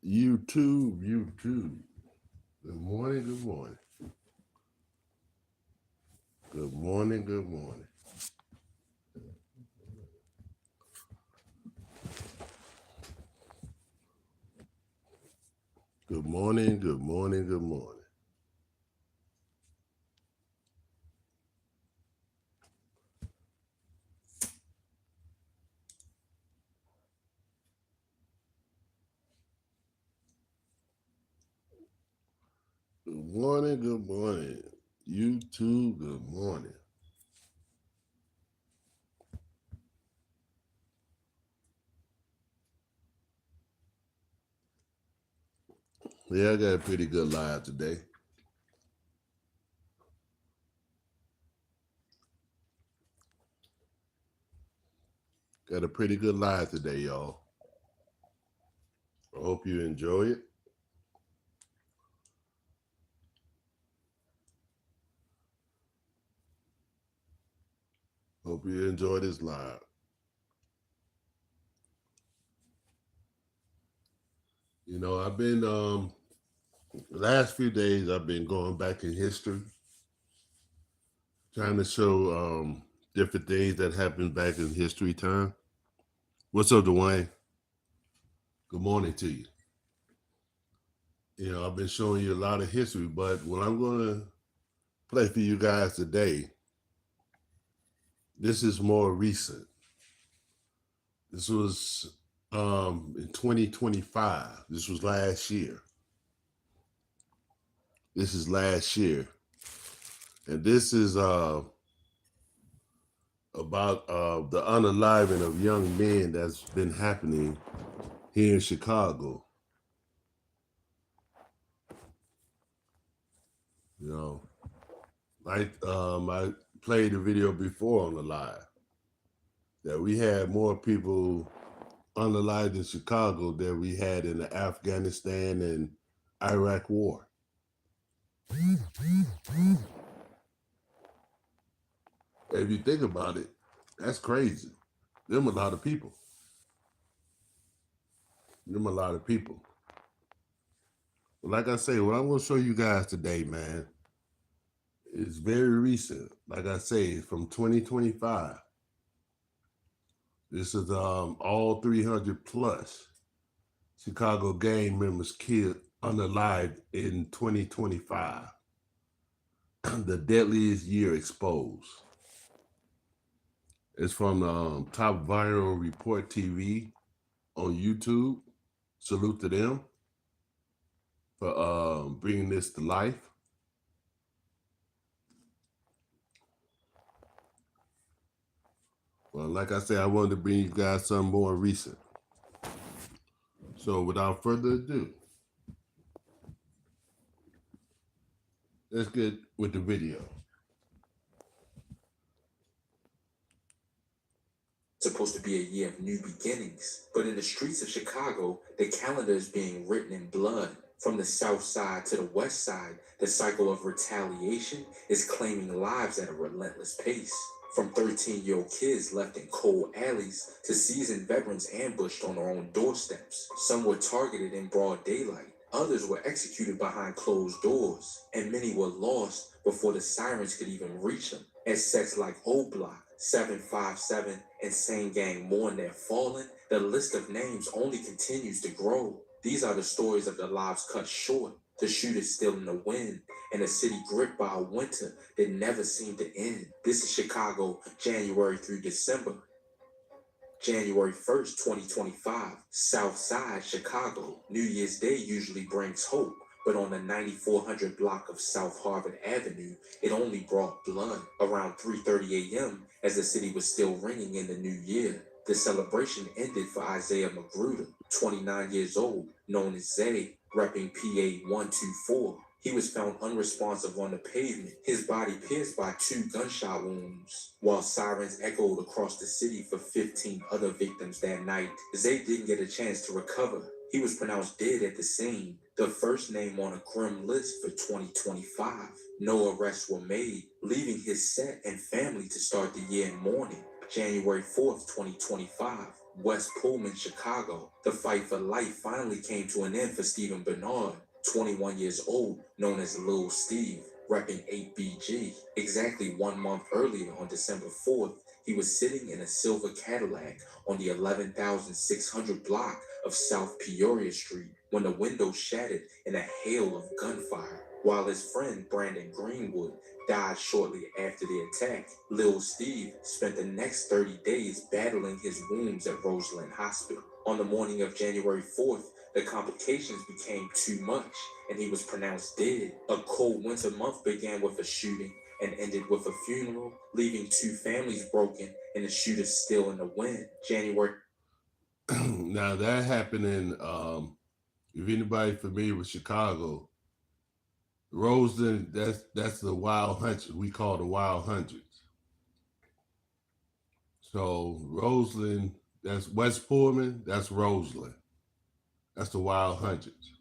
YouTube. Good morning, good morning. Good morning, good morning. Good morning, good morning, good morning. Good morning, good morning. YouTube, good morning. Yeah, I got a pretty good live today. Got a pretty good live today, y'all. I hope you enjoy it. Hope you enjoy this live. You know, I've been the last few days I've been going back in history, trying to show different things that happened back in history time. What's up, Dwayne? Good morning to you. You know, I've been showing you a lot of history, but what I'm going to play for you guys today, this is more recent. This was in 2025. This was last year. This is last year. And this is about the unaliving of young men that's been happening here in Chicago. You know, I played a video before on the live that we had more people unalived in Chicago than we had in the Afghanistan and Iraq war. If you think about it, that's crazy. Them a lot of people. Them a lot of people. But like I say, what I'm going to show you guys today, man, is very recent. Like I say, it's from 2025. This is all 300 plus Chicago gang members killed unalived in 2025. The deadliest year exposed. It's from Top Viral Report TV on YouTube. Salute to them for bringing this to life. Well, like I said, I wanted to bring you guys something more recent. So without further ado, let's get with the video. Supposed to be a year of new beginnings, but in the streets of Chicago, the calendar is being written in blood. From the south side to the west side, the cycle of retaliation is claiming lives at a relentless pace. From 13-year-old kids left in cold alleys to seasoned veterans ambushed on their own doorsteps. Some were targeted in broad daylight. Others were executed behind closed doors, and many were lost before the sirens could even reach them. As sets like O Block, 757, and Same Gang mourn their fallen, the list of names only continues to grow. These are the stories of the lives cut short, the shooters still in the wind, and a city gripped by a winter that never seemed to end. This is Chicago, January through December. January 1st, 2025, South Side, Chicago. New Year's Day usually brings hope, but on the 9400 block of South Harvard Avenue, it only brought blood. Around 3:30 a.m., as the city was still ringing in the new year, the celebration ended for Isaiah Magruder, 29 years old, known as Zay, repping PA 124. He was found unresponsive on the pavement, his body pierced by 2 gunshot wounds. While sirens echoed across the city for 15 other victims that night, Zay didn't get a chance to recover. He was pronounced dead at the scene, the first name on a grim list for 2025. No arrests were made, leaving his set and family to start the year in mourning. January 4th, 2025, West Pullman, Chicago. The fight for life finally came to an end for Stephen Bernard, 21 years old, known as Lil Steve, repping 8BG. Exactly 1 month earlier, on December 4th, he was sitting in a silver Cadillac on the 11,600 block of South Peoria Street when the window shattered in a hail of gunfire. While his friend Brandon Greenwood died shortly after the attack, Lil Steve spent the next 30 days battling his wounds at Roseland Hospital. On the morning of January 4th, the complications became too much and he was pronounced dead. A cold winter month began with a shooting and ended with a funeral, leaving two families broken and the shooters still in the wind. January. Now that happened in if anybody familiar with Chicago, Roseland, that's the Wild Hundred. We call the Wild Hundreds. So Roseland, that's West Pullman, that's Roseland. That's the Wild Hundreds.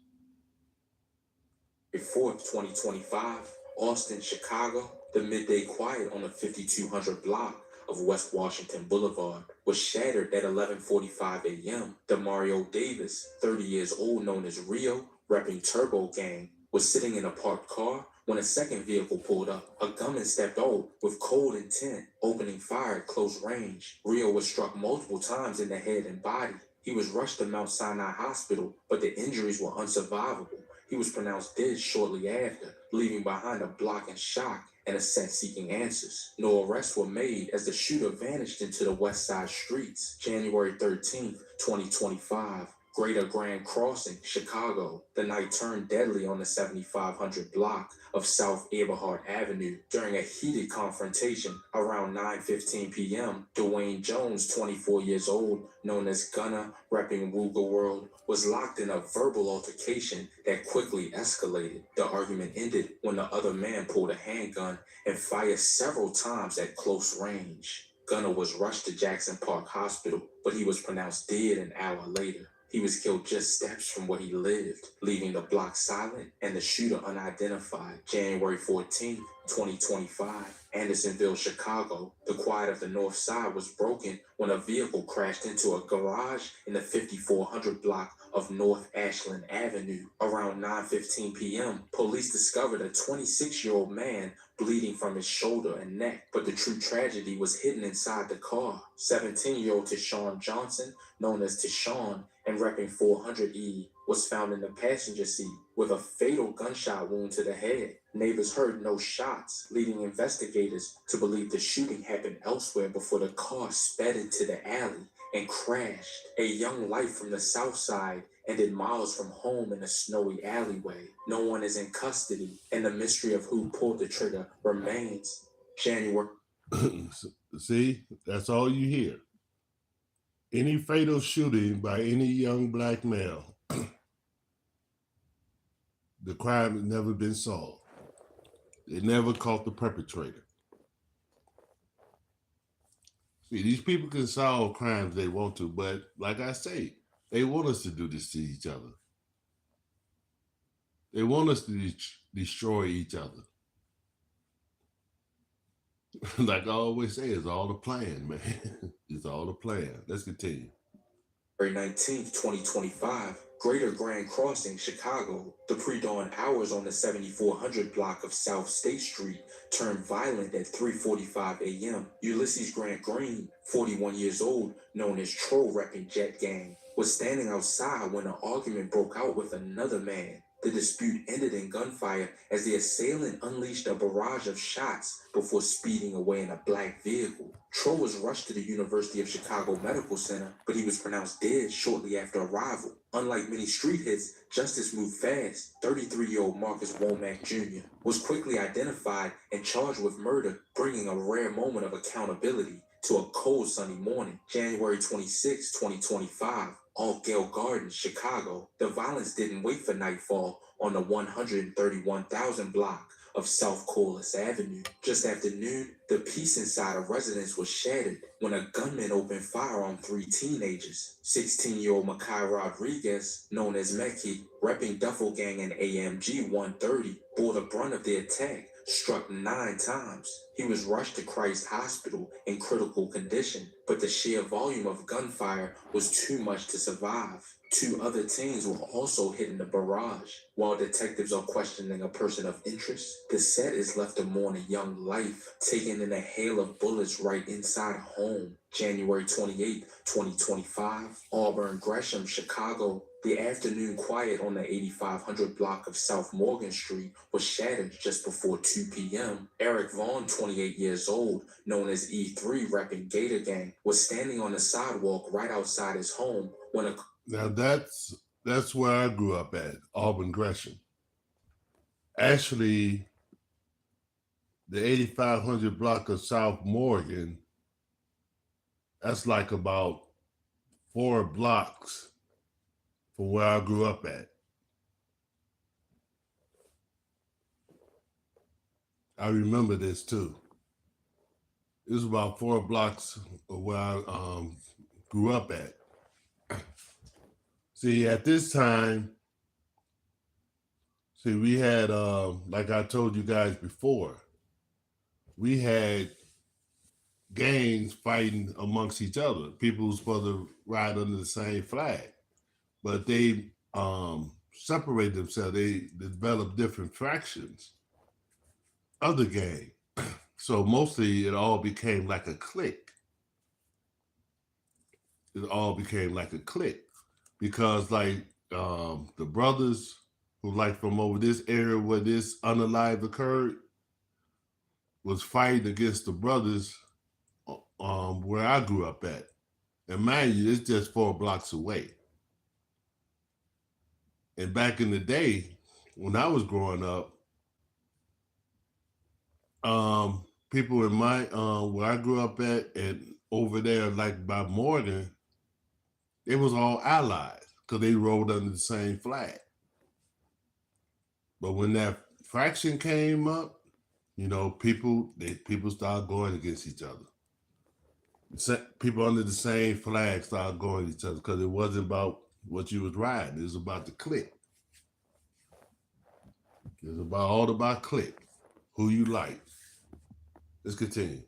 4th, 2025, Austin, Chicago. The midday quiet on the 5200 block of West Washington Boulevard was shattered at 11:45 a.m. Demario Davis, 30 years old, known as Rio, repping Turbo Gang, was sitting in a parked car when a second vehicle pulled up. A gunman stepped out with cold intent, opening fire at close range. Rio was struck multiple times in the head and body. He was rushed to Mount Sinai Hospital, but the injuries were unsurvivable. He was pronounced dead shortly after, leaving behind a block in shock and a set seeking answers. No arrests were made as the shooter vanished into the West Side streets. January 13th, 2025. Greater Grand Crossing, Chicago. The night turned deadly on the 7500 block of South Eberhard Avenue. During a heated confrontation around 9:15 p.m., Dwayne Jones, 24 years old, known as Gunna, repping Wooga World, was locked in a verbal altercation that quickly escalated. The argument ended when the other man pulled a handgun and fired several times at close range. Gunna was rushed to Jackson Park Hospital, but he was pronounced dead an hour later. He was killed just steps from where he lived, leaving the block silent and the shooter unidentified. January 14th, 2025, Andersonville, Chicago. The quiet of the north side was broken when a vehicle crashed into a garage in the 5400 block of North Ashland Avenue. Around 9:15 p.m., police discovered a 26-year-old man bleeding from his shoulder and neck, but the true tragedy was hidden inside the car. 17-year-old Tyshawn Johnson, known as Tyshawn and repping 400E, was found in the passenger seat with a fatal gunshot wound to the head. Neighbors heard no shots, leading investigators to believe the shooting happened elsewhere before the car sped into the alley and crashed. A young life from the south side ended miles from home in a snowy alleyway. No one is in custody, and the mystery of who pulled the trigger remains. January. See, that's all you hear. Any fatal shooting by any young black male, the crime has never been solved. They never caught the perpetrator. See, these people can solve crimes they want to, but like I say, they want us to do this to each other. They want us to destroy each other. Like I always say, it's all a plan, man. It's all a plan. Let's continue. February 19th, 2025, Greater Grand Crossing, Chicago. The pre-dawn hours on the 7400 block of South State Street turned violent at 3:45 a.m. Ulysses Grant Green, 41 years old, known as Troll repping Jet Gang, was standing outside when an argument broke out with another man. The dispute ended in gunfire as the assailant unleashed a barrage of shots before speeding away in a black vehicle. Troll was rushed to the University of Chicago Medical Center, but he was pronounced dead shortly after arrival. Unlike many street hits, justice moved fast. 33-year-old Marcus Womack Jr. was quickly identified and charged with murder, bringing a rare moment of accountability to a cold, sunny morning. January 26, 2025. Off Gale Gardens, Chicago. The violence didn't wait for nightfall on the 131,000 block of South Corliss Avenue. Just after noon, the peace inside a residence was shattered when a gunman opened fire on 3 teenagers. 16-year-old Makai Rodriguez, known as Mekhi, repping Duffel Gang and AMG 130, bore the brunt of the attack, struck 9 times. He was rushed to Christ Hospital in critical condition, but the sheer volume of gunfire was too much to survive. 2 other teens were also hit in the barrage. While detectives are questioning a person of interest, the set is left to mourn a young life taken in a hail of bullets right inside a home. January 28, 2025, Auburn Gresham, Chicago. The afternoon quiet on the 8500 block of South Morgan Street was shattered just before 2 p.m. Eric Vaughn, 28 years old, known as E3 repping Gator Gang, was standing on the sidewalk right outside his home when a Now that's where I grew up at, Auburn Gresham. Actually, the 8500 block of South Morgan, that's like about 4 blocks from where I grew up at. I remember this too. It was about 4 blocks of where I grew up at. See, at this time, we had, like I told you guys before, we had gangs fighting amongst each other. People who were supposed to ride under the same flag, but they separated themselves. They developed different fractions of the gang. So mostly it all became like a clique. It all became like a clique because like the brothers who like from over this area where this unalive occurred was fighting against the brothers where I grew up at. And mind you, it's just 4 blocks away. And back in the day, when I was growing up, people in my where I grew up at and over there, like by Morgan, it was all allies because they rode under the same flag. But when that fraction came up, people started going against each other. People under the same flag started going at each other because it wasn't about what you was riding. It was about the clique. It was all about clique, who you like. Let's continue.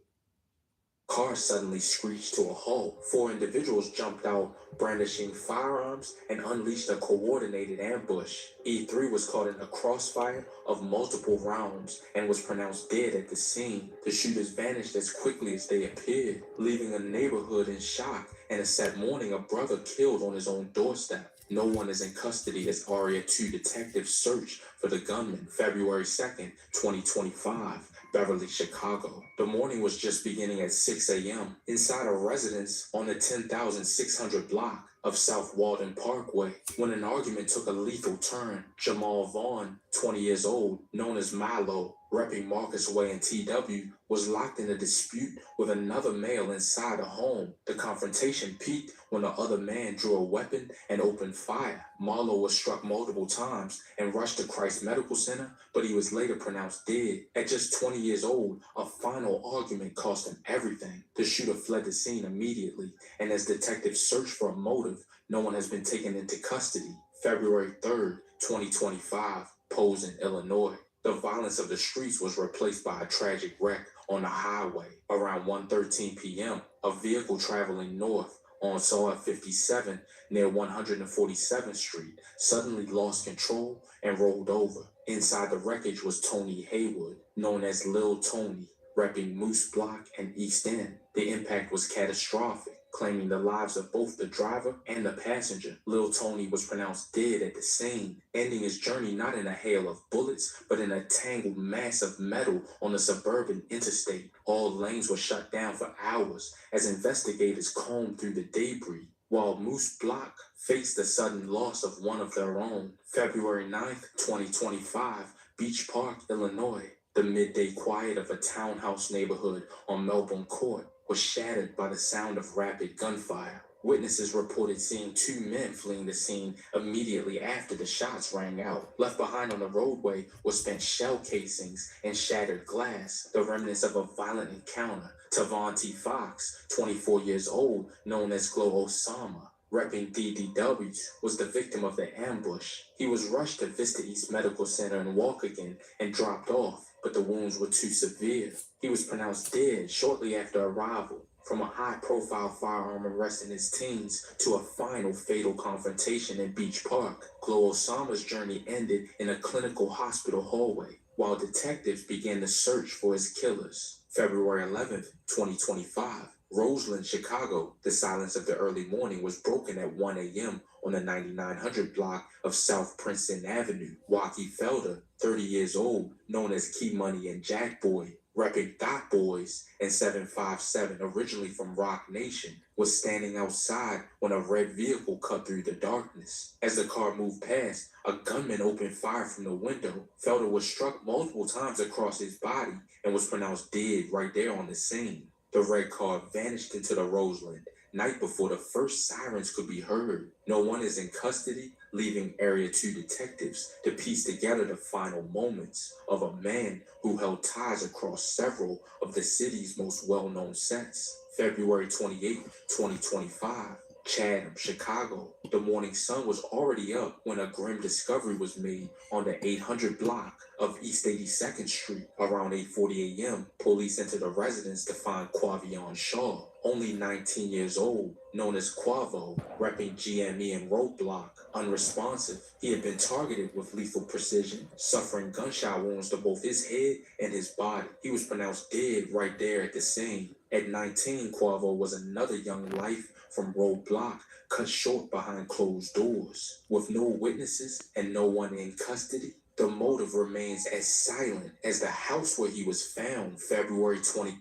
car suddenly screeched to a halt. 4 individuals jumped out, brandishing firearms, and unleashed a coordinated ambush. E3 was caught in a crossfire of multiple rounds and was pronounced dead at the scene. The shooters vanished as quickly as they appeared, leaving a neighborhood in shock and a sad morning, a brother killed on his own doorstep. No one is in custody as Area 2 detectives search for the gunman. February 2nd, 2025. Beverly, Chicago. The morning was just beginning at 6 a.m. inside a residence on the 10,600 block of South Walden Parkway when an argument took a lethal turn. Jamal Vaughn, 20 years old, known as Milo, repping Marcus Way and TW, was locked in a dispute with another male inside a home. The confrontation peaked when the other man drew a weapon and opened fire. Marlo was struck multiple times and rushed to Christ Medical Center, but he was later pronounced dead. At just 20 years old, a final argument cost him everything. The shooter fled the scene immediately, and as detectives searched for a motive, no one has been taken into custody. February 3rd, 2025, Posen, Illinois. The violence of the streets was replaced by a tragic wreck on the highway. Around 1:13 p.m., a vehicle traveling north on Saw 57 near 147th Street suddenly lost control and rolled over. Inside the wreckage was Tony Haywood, known as Lil Tony, repping Moose Block and East End. The impact was catastrophic, claiming the lives of both the driver and the passenger. Lil Tony was pronounced dead at the scene, ending his journey not in a hail of bullets, but in a tangled mass of metal on the suburban interstate. All lanes were shut down for hours as investigators combed through the debris, while Moose Block faced the sudden loss of one of their own. February 9th, 2025, Beach Park, Illinois. The midday quiet of a townhouse neighborhood on Melbourne Court was shattered by the sound of rapid gunfire. Witnesses reported seeing 2 men fleeing the scene immediately after the shots rang out. Left behind on the roadway were spent shell casings and shattered glass, the remnants of a violent encounter. Tavante Fox, 24 years old, known as Glow Osama, repping DDWs, was the victim of the ambush. He was rushed to Vista East Medical Center in Waukegan and dropped off, but the wounds were too severe. He was pronounced dead shortly after arrival. From a high-profile firearm arrest in his teens to a final fatal confrontation in Beach Park, Glo Osama's journey ended in a clinical hospital hallway, while detectives began the search for his killers. February 11th, 2025. Roseland, Chicago. The silence of the early morning was broken at 1 a.m. on the 9900 block of South Princeton Avenue. Waukee Felder, 30 years old, known as Key Money and Jack Boy, repping Dot Boys and 757, originally from Rock Nation, was standing outside when a red vehicle cut through the darkness. As the car moved past, a gunman opened fire from the window. Felder was struck multiple times across his body and was pronounced dead right there on the scene. The red car vanished into the Roseland night before the first sirens could be heard. No one is in custody, leaving Area 2 detectives to piece together the final moments of a man who held ties across several of the city's most well-known sets. February 28, 2025. Chatham, Chicago. The morning sun was already up when a grim discovery was made on the 800 block of East 82nd Street. Around 8:40 a.m., police entered a residence to find Quavion Shaw, only 19 years old, known as Quavo, repping GME and Roadblock, unresponsive. He had been targeted with lethal precision, suffering gunshot wounds to both his head and his body. He was pronounced dead right there at the scene. At 19, Quavo was another young life from Roadblock, cut short behind closed doors. With no witnesses and no one in custody, the motive remains as silent as the house where he was found February 20.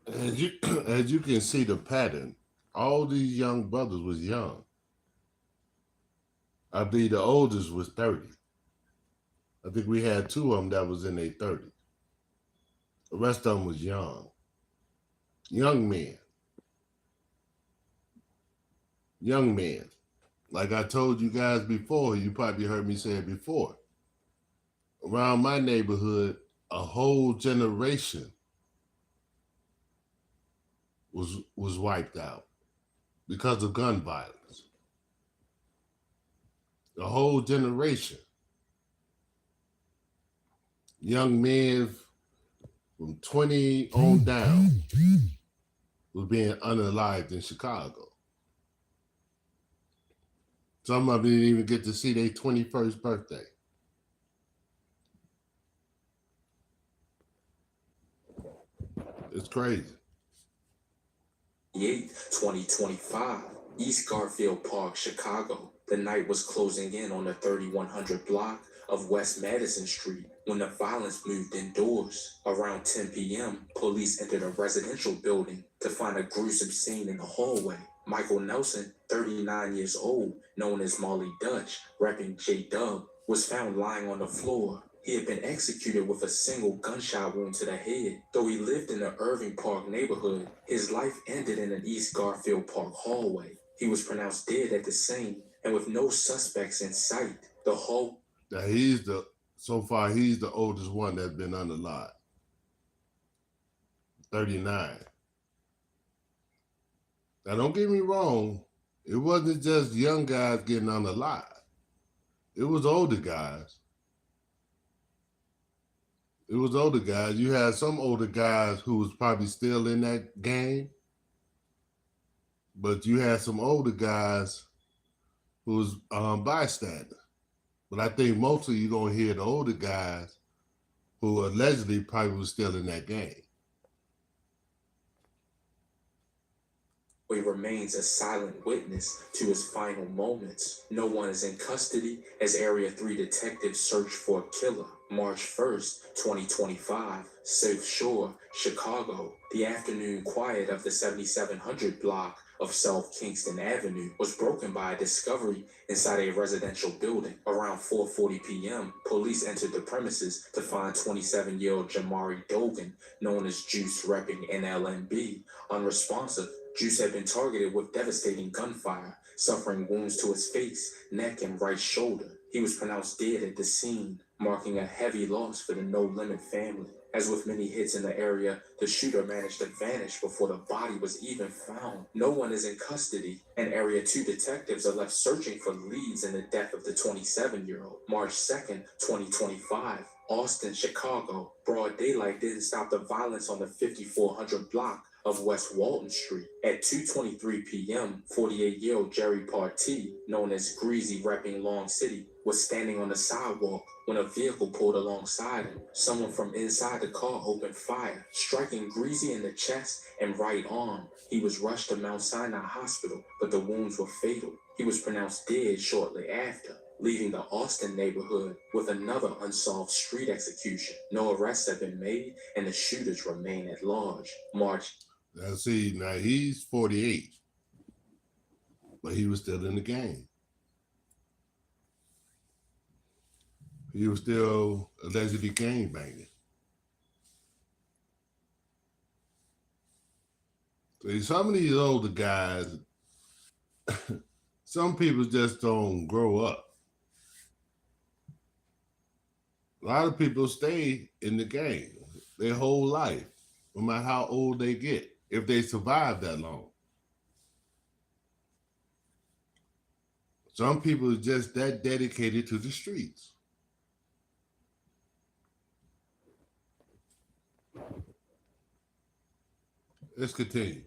As you can see the pattern, all these young brothers was young. I believe the oldest was 30. I think we had two of them that was in their 30s. The rest of them was young. Young men. Young men. Like I told you guys before, you probably heard me say it before. Around my neighborhood, a whole generation was wiped out because of gun violence. A whole generation. Young men from 20 on down was being unalived in Chicago. Some of them didn't even get to see their 21st birthday. It's crazy. 2025, East Garfield Park, Chicago. The night was closing in on the 3100 block of West Madison Street when the violence moved indoors. Around 10 p.m., police entered a residential building to find a gruesome scene in the hallway. Michael Nelson, 39 years old, known as Marley Dutch, repping J-Dub, was found lying on the floor. He had been executed with a single gunshot wound to the head. Though he lived in the Irving Park neighborhood, his life ended in an East Garfield Park hallway. He was pronounced dead at the scene, and with no suspects in sight, the whole... So far, he's the oldest one that's been unalive. 39. Now, don't get me wrong. It wasn't just young guys getting unalive. It was older guys. It was older guys. You had some older guys who was probably still in that game, but you had some older guys who was bystanders. But I think mostly you're going to hear the older guys who allegedly probably was still in that game. He remains a silent witness to his final moments. No one is in custody as Area 3 detectives search for a killer. March 1st, 2025, South Shore, Chicago. The afternoon quiet of the 7700 block of South Kingston Avenue was broken by a discovery inside a residential building. Around 4:40 p.m., police entered the premises to find 27-year-old Jamari Dogan, known as Juice repping NLMB, unresponsive. Juice had been targeted with devastating gunfire, suffering wounds to his face, neck, and right shoulder. He was pronounced dead at the scene, marking a heavy loss for the No Limit family. As with many hits in the area, the shooter managed to vanish before the body was even found. No one is in custody, and Area 2 detectives are left searching for leads in the death of the 27-year-old. March 2nd, 2025. Austin, Chicago. Broad daylight didn't stop the violence on the 5400 block of West Walton Street. At 2:23 p.m., 48-year-old Jerry Partee, known as Greasy repping Long City, was standing on the sidewalk when a vehicle pulled alongside him. Someone from inside the car opened fire, striking Greasy in the chest and right arm. He was rushed to Mount Sinai Hospital, but the wounds were fatal. He was pronounced dead shortly after, leaving the Austin neighborhood with another unsolved street execution. No arrests have been made, and the shooters remain at large. March. Now, see, now he's 48, but he was still in the game. He was still allegedly gang banging. So some of these older guys, some people just don't grow up. A lot of people stay in the game their whole life, no matter how old they get, if they survive that long. Some people are just that dedicated to the streets. Let's continue.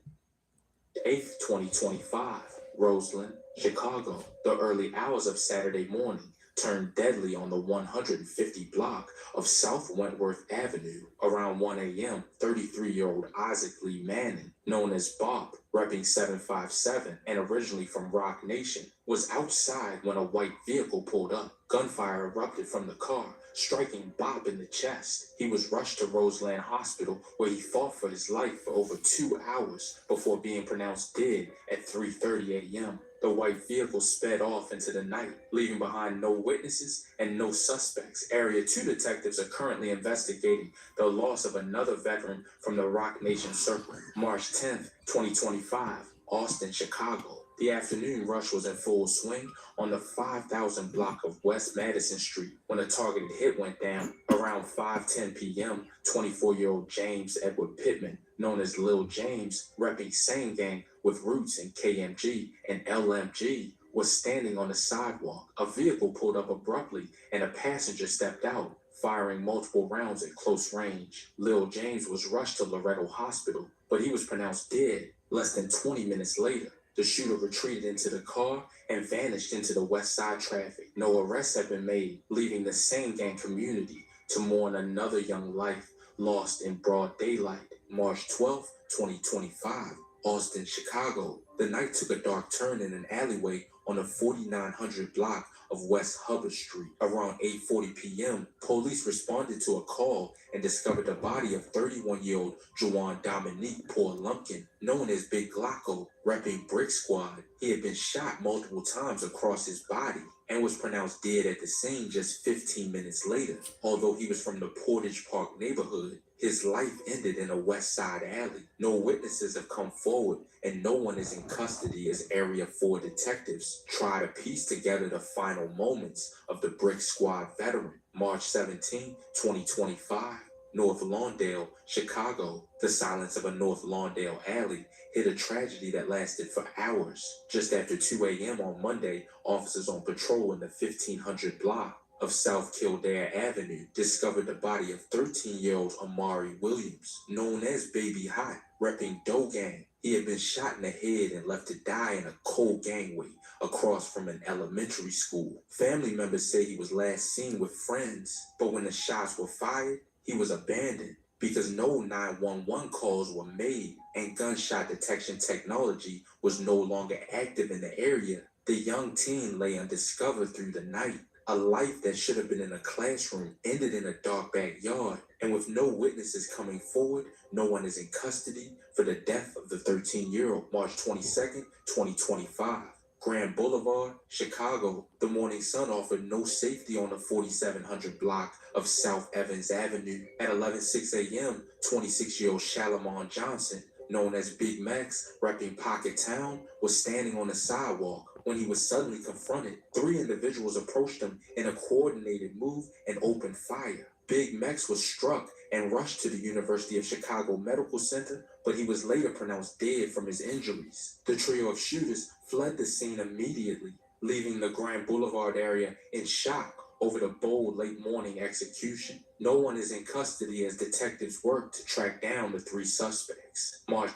8th, 2025, Roseland, Chicago. The early hours of Saturday morning turned deadly on the 150 block of South Wentworth Avenue. Around 1 a.m., 33-year-old Isaac Lee Manning, known as Bob, repping 757 and originally from Rock Nation, was outside when a white vehicle pulled up. Gunfire erupted from the car, striking Bob in the chest. He was rushed to Roseland Hospital, where he fought for his life for over 2 hours before being pronounced dead at 3:30 a.m. The white vehicle sped off into the night, leaving behind no witnesses and no suspects. Area 2 detectives are currently investigating the loss of another veteran from the Rock Nation Circle. March 10th, 2025, Austin, Chicago. The afternoon rush was in full swing on the 5000 block of West Madison Street when a targeted hit went down. Around 5:10 p.m., 24-year-old James Edward Pittman, known as Lil James, repping Same Gang with roots in KMG and LMG, was standing on the sidewalk. A vehicle pulled up abruptly and a passenger stepped out, firing multiple rounds at close range. Lil James was rushed to Loretto Hospital, but he was pronounced dead less than 20 minutes later. The shooter retreated into the car and vanished into the west side traffic. No arrests have been made, leaving the Same Gang community to mourn another young life lost in broad daylight. March 12th, 2025, Austin, Chicago. The night took a dark turn in an alleyway on the 4900 block of West Hubbard Street. Around 8:40 p.m., police responded to a call and discovered the body of 31-year-old Juwan Dominique Paul Lumpkin, known as Big Glocko, repping Brick Squad. He had been shot multiple times across his body and was pronounced dead at the scene just 15 minutes later. Although he was from the Portage Park neighborhood, his life ended in a West Side alley. No witnesses have come forward, and no one is in custody as Area 4 detectives try to piece together the final moments of the Brick Squad veteran. March 17, 2025, North Lawndale, Chicago. The silence of a North Lawndale alley hid a tragedy that lasted for hours. Just after 2 a.m. on Monday, officers on patrol in the 1500 block of South Kildare Avenue discovered the body of 13-year-old Amari Williams, known as Baby Hot, repping Doe Gang. He had been shot in the head and left to die in a cold gangway across from an elementary school. Family members say he was last seen with friends, but when the shots were fired, he was abandoned because no 911 calls were made and gunshot detection technology was no longer active in the area. The young teen lay undiscovered through the night. A life that should have been in a classroom ended in a dark backyard, and with no witnesses coming forward, no one is in custody for the death of the 13-year-old. March 22nd, 2025. Grand Boulevard, Chicago. The Morning Sun offered no safety on the 4700 block of South Evans Avenue. At 11:06 a.m., 26-year-old Shalimon Johnson, known as Big Max, repping Pocket Town, was standing on the sidewalk when he was suddenly confronted. Three individuals approached him in a coordinated move and opened fire. Big Max was struck and rushed to the University of Chicago Medical Center, but he was later pronounced dead from his injuries. The trio of shooters fled the scene immediately, leaving the Grand Boulevard area in shock over the bold late morning execution. No one is in custody as detectives work to track down the three suspects. March.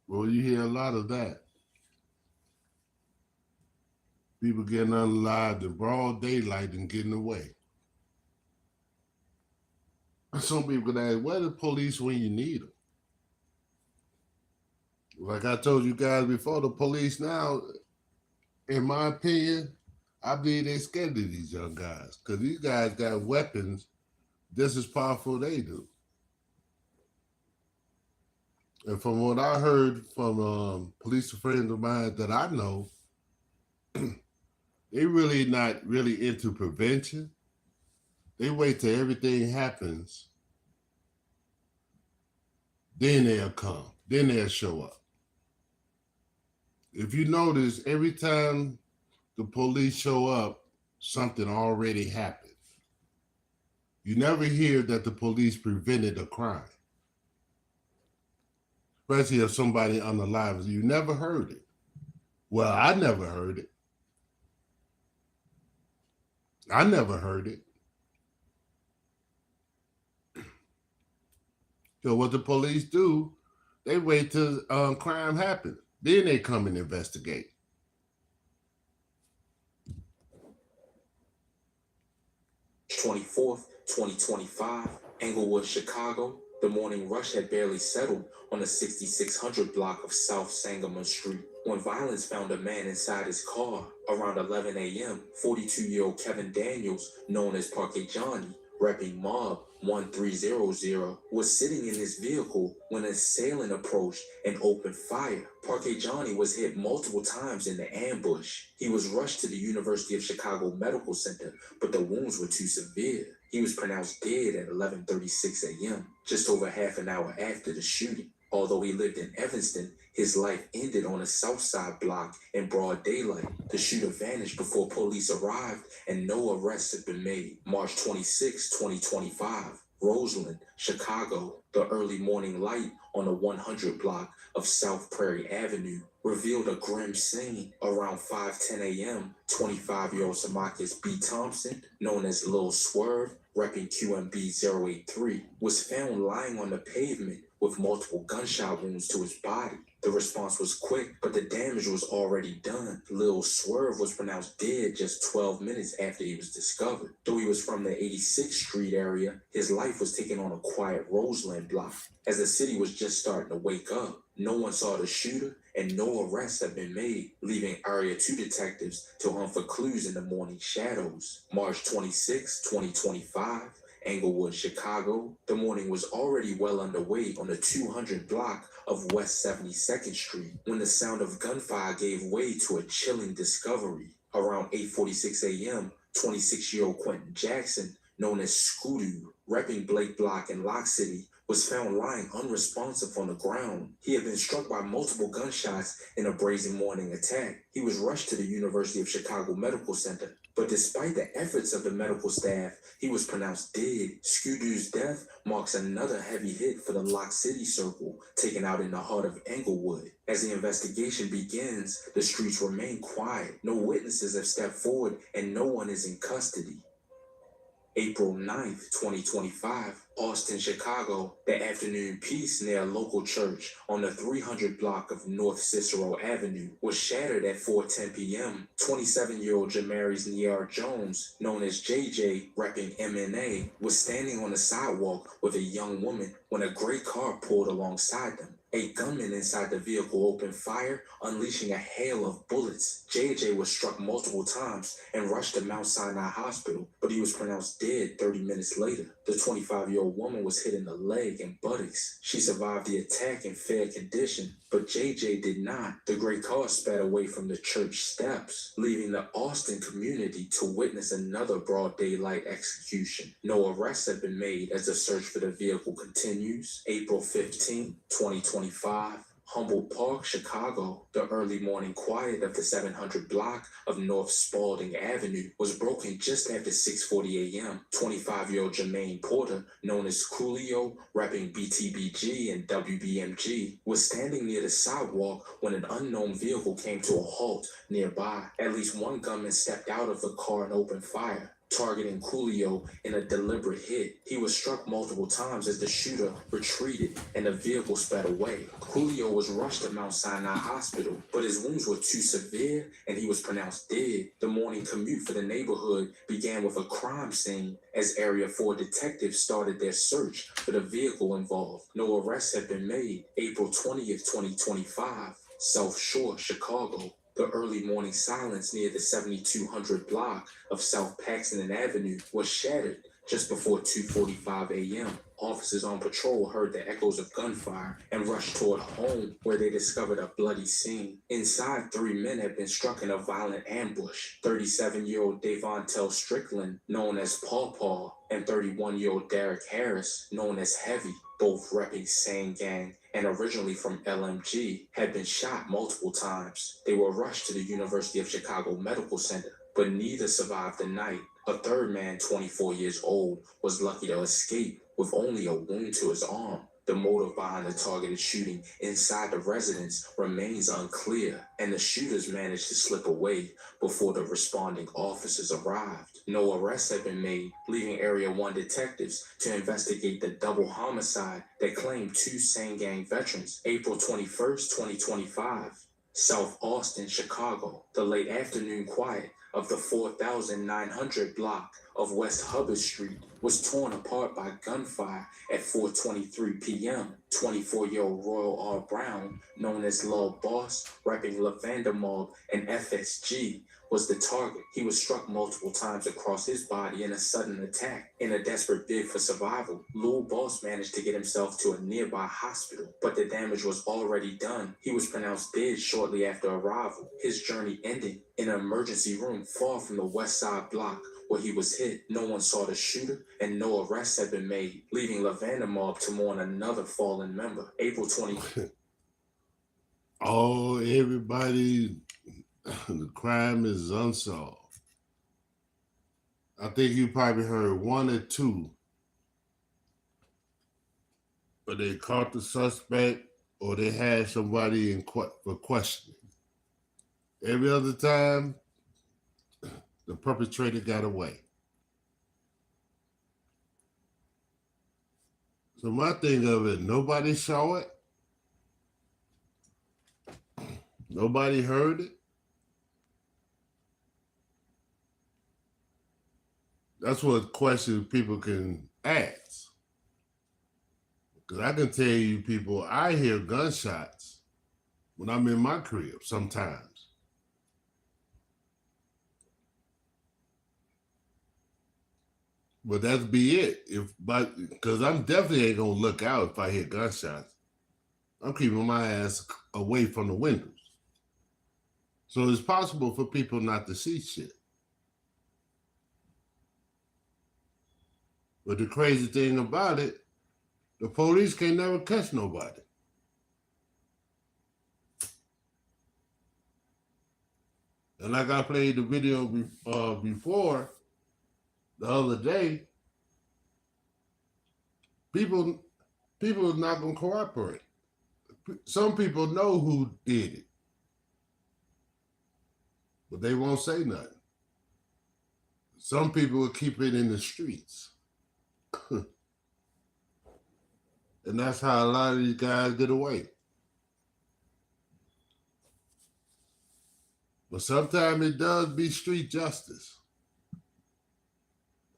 Well, you hear a lot of that. People getting unalived in broad daylight and getting away. Some people could ask, where are the police when you need them? Like I told you guys before, the police now, in my opinion, I believe they're scared of these young guys because these guys got weapons just as powerful they do. And from what I heard from police friends of mine that I know, they really not really into prevention. They wait till everything happens, then they'll come, then they'll show up. If you notice, every time the police show up, something already happened. You never hear that the police prevented a crime, especially if somebody unalive. You never heard it. Well, I never heard it. I never heard it. So what the police do, they wait till crime happens. Then they come and investigate. March 24th, 2025, Englewood, Chicago. The morning rush had barely settled on the 6600 block of South Sangamon Street when violence found a man inside his car. Around 11 a.m., 42-year-old Kevin Daniels, known as Parquet Johnny, repping Mob 1300, was sitting in his vehicle when an assailant approached and opened fire. Parquet Johnny was hit multiple times in the ambush. He was rushed to the University of Chicago Medical Center, but the wounds were too severe. He was pronounced dead at 11:36 a.m., just over half an hour after the shooting. Although he lived in Evanston, his life ended on a South Side block in broad daylight. The shooter vanished before police arrived and no arrests have been made. March 26, 2025, Roseland, Chicago. The early morning light on the 100 block of South Prairie Avenue revealed a grim scene. Around 5:10 a.m., 25-year-old Samarcus B. Thompson, known as Lil Swerve, repping QMB 083, was found lying on the pavement with multiple gunshot wounds to his body. The response was quick, but the damage was already done. Lil Swerve was pronounced dead just 12 minutes after he was discovered. Though he was from the 86th Street area, his life was taken on a quiet Roseland block. As the city was just starting to wake up, no one saw the shooter and no arrests have been made, leaving Area 2 detectives to hunt for clues in the morning shadows. March 26, 2025, Englewood, Chicago. The morning was already well underway on the 200 block of West 72nd Street when the sound of gunfire gave way to a chilling discovery. Around 8:46 a.m., 26-year-old Quentin Jackson, known as Scooter, repping Blake Block in Lock City, was found lying unresponsive on the ground. He had been struck by multiple gunshots in a brazen morning attack. He was rushed to the University of Chicago Medical Center, but despite the efforts of the medical staff, he was pronounced dead. Scooter's death marks another heavy hit for the Lock City Circle, taken out in the heart of Englewood. As the investigation begins, the streets remain quiet. No witnesses have stepped forward and no one is in custody. April 9th, 2025, Austin, Chicago. The afternoon peace near a local church on the 300 block of North Cicero Avenue was shattered at 4:10 p.m. 27-year-old Jamaris Niar Jones, known as JJ, repping MNA, was standing on the sidewalk with a young woman when a gray car pulled alongside them. A gunman inside the vehicle opened fire, unleashing a hail of bullets. JJ was struck multiple times and rushed to Mount Sinai Hospital, but he was pronounced dead 30 minutes later. The 25-year-old woman was hit in the leg and buttocks. She survived the attack in fair condition, but but JJ did not. The gray car sped away from the church steps, leaving the Austin community to witness another broad daylight execution. No arrests have been made as the search for the vehicle continues. April 15, 2025. Humboldt Park, Chicago. The early morning quiet of the 700 block of North Spalding Avenue was broken just after 6:40 a.m. 25-year-old Jermaine Porter, known as Coolio, rapping BTBG and WBMG, was standing near the sidewalk when an unknown vehicle came to a halt nearby. At least one gunman stepped out of the car and opened fire, targeting Coolio in a deliberate hit. He was struck multiple times as the shooter retreated and the vehicle sped away. Coolio was rushed to Mount Sinai Hospital, but his wounds were too severe and he was pronounced dead. The morning commute for the neighborhood began with a crime scene as Area 4 detectives started their search for the vehicle involved. No arrests have been made. April 20th, 2025, South Shore, Chicago. The early morning silence near the 7200 block of South Paxton Avenue was shattered just before 2:45 a.m. Officers on patrol heard the echoes of gunfire and rushed toward a home where they discovered a bloody scene. Inside, 3 men had been struck in a violent ambush. 37-year-old Davontel Strickland, known as Paw Paw, and 31-year-old Derek Harris, known as Heavy, both repping Sane Gang and originally from LMG, had been shot multiple times. They were rushed to the University of Chicago Medical Center, but neither survived the night. A third man, 24 years old, was lucky to escape with only a wound to his arm. The motive behind the targeted shooting inside the residence remains unclear, and the shooters managed to slip away before the responding officers arrived. No arrests have been made, leaving Area 1 detectives to investigate the double homicide that claimed 2 Sane Gang veterans. April 21st, 2025, South Austin, Chicago. The late afternoon quiet of the 4900 block of West Hubbard Street was torn apart by gunfire at 4:23 p.m. 24-year-old Royal R. Brown, known as Lil Boss, rapping Lavender Mob and FSG, was the target. He was struck multiple times across his body in a sudden attack. In a desperate bid for survival, Lil Boss managed to get himself to a nearby hospital, but the damage was already done. He was pronounced dead shortly after arrival, his journey ending in an emergency room far from the West Side block where he was hit. No one saw the shooter, and no arrests have been made, leaving Lavender Mob to mourn another fallen member. April 20. Oh, everybody, the crime is unsolved. I think you probably heard 1 or 2, but they caught the suspect or they had somebody in for questioning. Every other time, the perpetrator got away. So my thing of it, nobody saw it. Nobody heard it. That's what questions people can ask. Because I can tell you people, I hear gunshots when I'm in my crib sometimes. But that's be it. Because I'm definitely ain't gonna look out if I hear gunshots. I'm keeping my ass away from the windows. So it's possible for people not to see shit. But the crazy thing about it, the police can never catch nobody. And like I played the video before, the other day, people are not gonna cooperate. Some people know who did it, but they won't say nothing. Some people will keep it in the streets. And that's how a lot of these guys get away. But sometimes it does be street justice.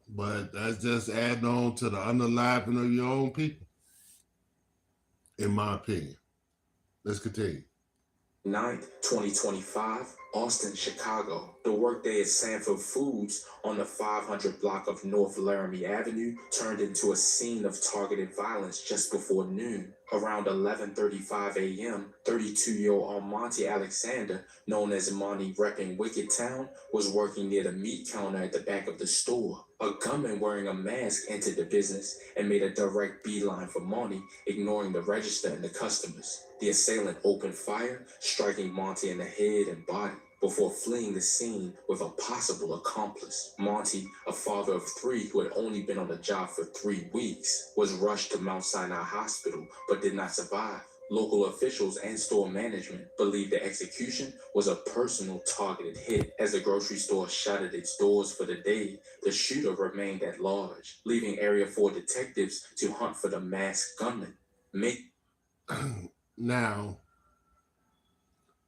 But that's just adding on to the underlining of your own people, in my opinion. Let's continue. 9th, 2025, Austin, Chicago. The workday at Sanford Foods on the 500 block of North Laramie Avenue turned into a scene of targeted violence just before noon. Around 11:35 a.m., 32-year-old Almonte Alexander, known as Monty repping Wicked Town, was working near the meat counter at the back of the store. A gunman wearing a mask entered the business and made a direct beeline for Monty, ignoring the register and the customers. The assailant opened fire, striking Monty in the head and body before fleeing the scene with a possible accomplice. Monty, a father of 3 who had only been on the job for 3 weeks, was rushed to Mount Sinai Hospital but did not survive. Local officials and store management believe the execution was a personal targeted hit. As the grocery store shuttered its doors for the day, the shooter remained at large, leaving Area 4 detectives to hunt for the masked gunman. Now,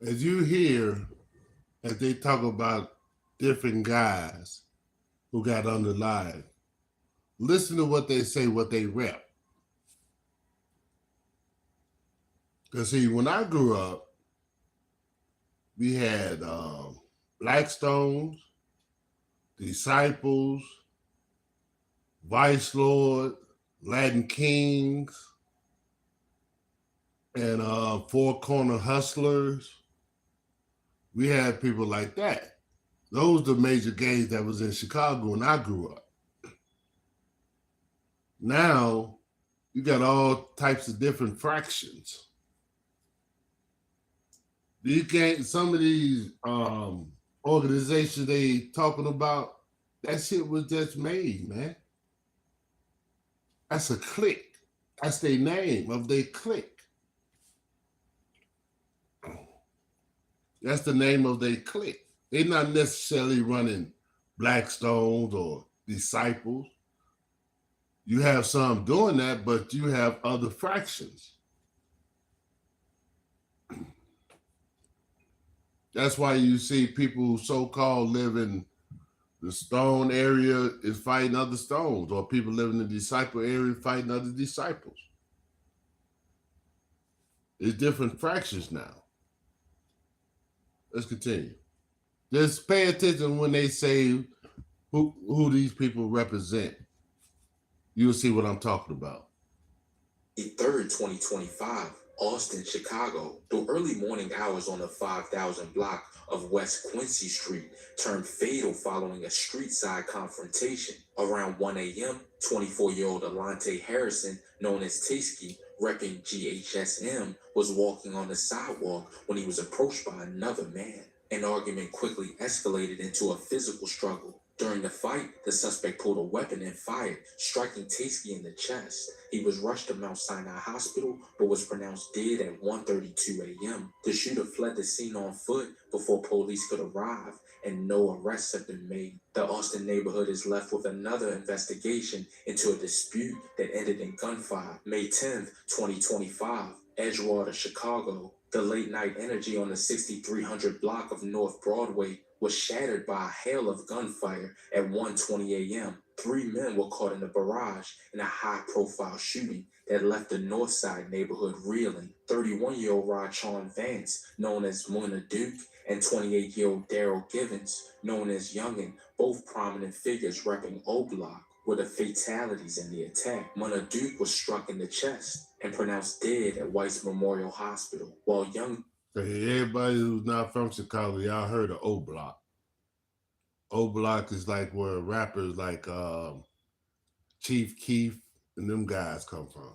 as you hear, as they talk about different guys who got under line, listen to what they say, what they rep. Because see, when I grew up, we had Blackstones, Disciples, Vice Lord, Latin Kings, and Four Corner Hustlers. We had people like that. Those were the major gangs that was in Chicago when I grew up. Now, you got all types of different fractions. You can't, some of these organizations they talking about, that shit was just made, man. That's a clique. That's their name of their clique. That's the name of their clique. They're not necessarily running Blackstones or Disciples. You have some doing that, but you have other fractions. That's why you see people who so-called live in the Stone area is fighting other Stones, or people living in the Disciple area fighting other Disciples. There's different fractions now. Let's continue. Just pay attention when they say who these people represent. You'll see what I'm talking about. 3rd, 2025, Austin, Chicago. The early morning hours on the 5,000 block of West Quincy Street turned fatal following a street-side confrontation. Around 1 a.m., 24-year-old Alante Harrison, known as Tasky, repping GHSM, was walking on the sidewalk when he was approached by another man. An argument quickly escalated into a physical struggle. During the fight, the suspect pulled a weapon and fired, striking Tasky in the chest. He was rushed to Mount Sinai Hospital, but was pronounced dead at 1:32 a.m. The shooter fled the scene on foot before police could arrive, and no arrests have been made. The Austin neighborhood is left with another investigation into a dispute that ended in gunfire. May 10th, 2025, Edgewater, Chicago. The late-night energy on the 6300 block of North Broadway was shattered by a hail of gunfire at 1:20 a.m. 3 men were caught in the barrage in a high-profile shooting that left the North Side neighborhood reeling. 31-year-old Rachaun Vance, known as Muna Duke, and 28-year-old Daryl Givens, known as Youngin, both prominent figures repping O-Block, were the fatalities in the attack. Muna Duke was struck in the chest and pronounced dead at Weiss Memorial Hospital, while everybody who's not from Chicago, y'all heard of O-Block. O-Block is like where rappers like Chief Keef and them guys come from.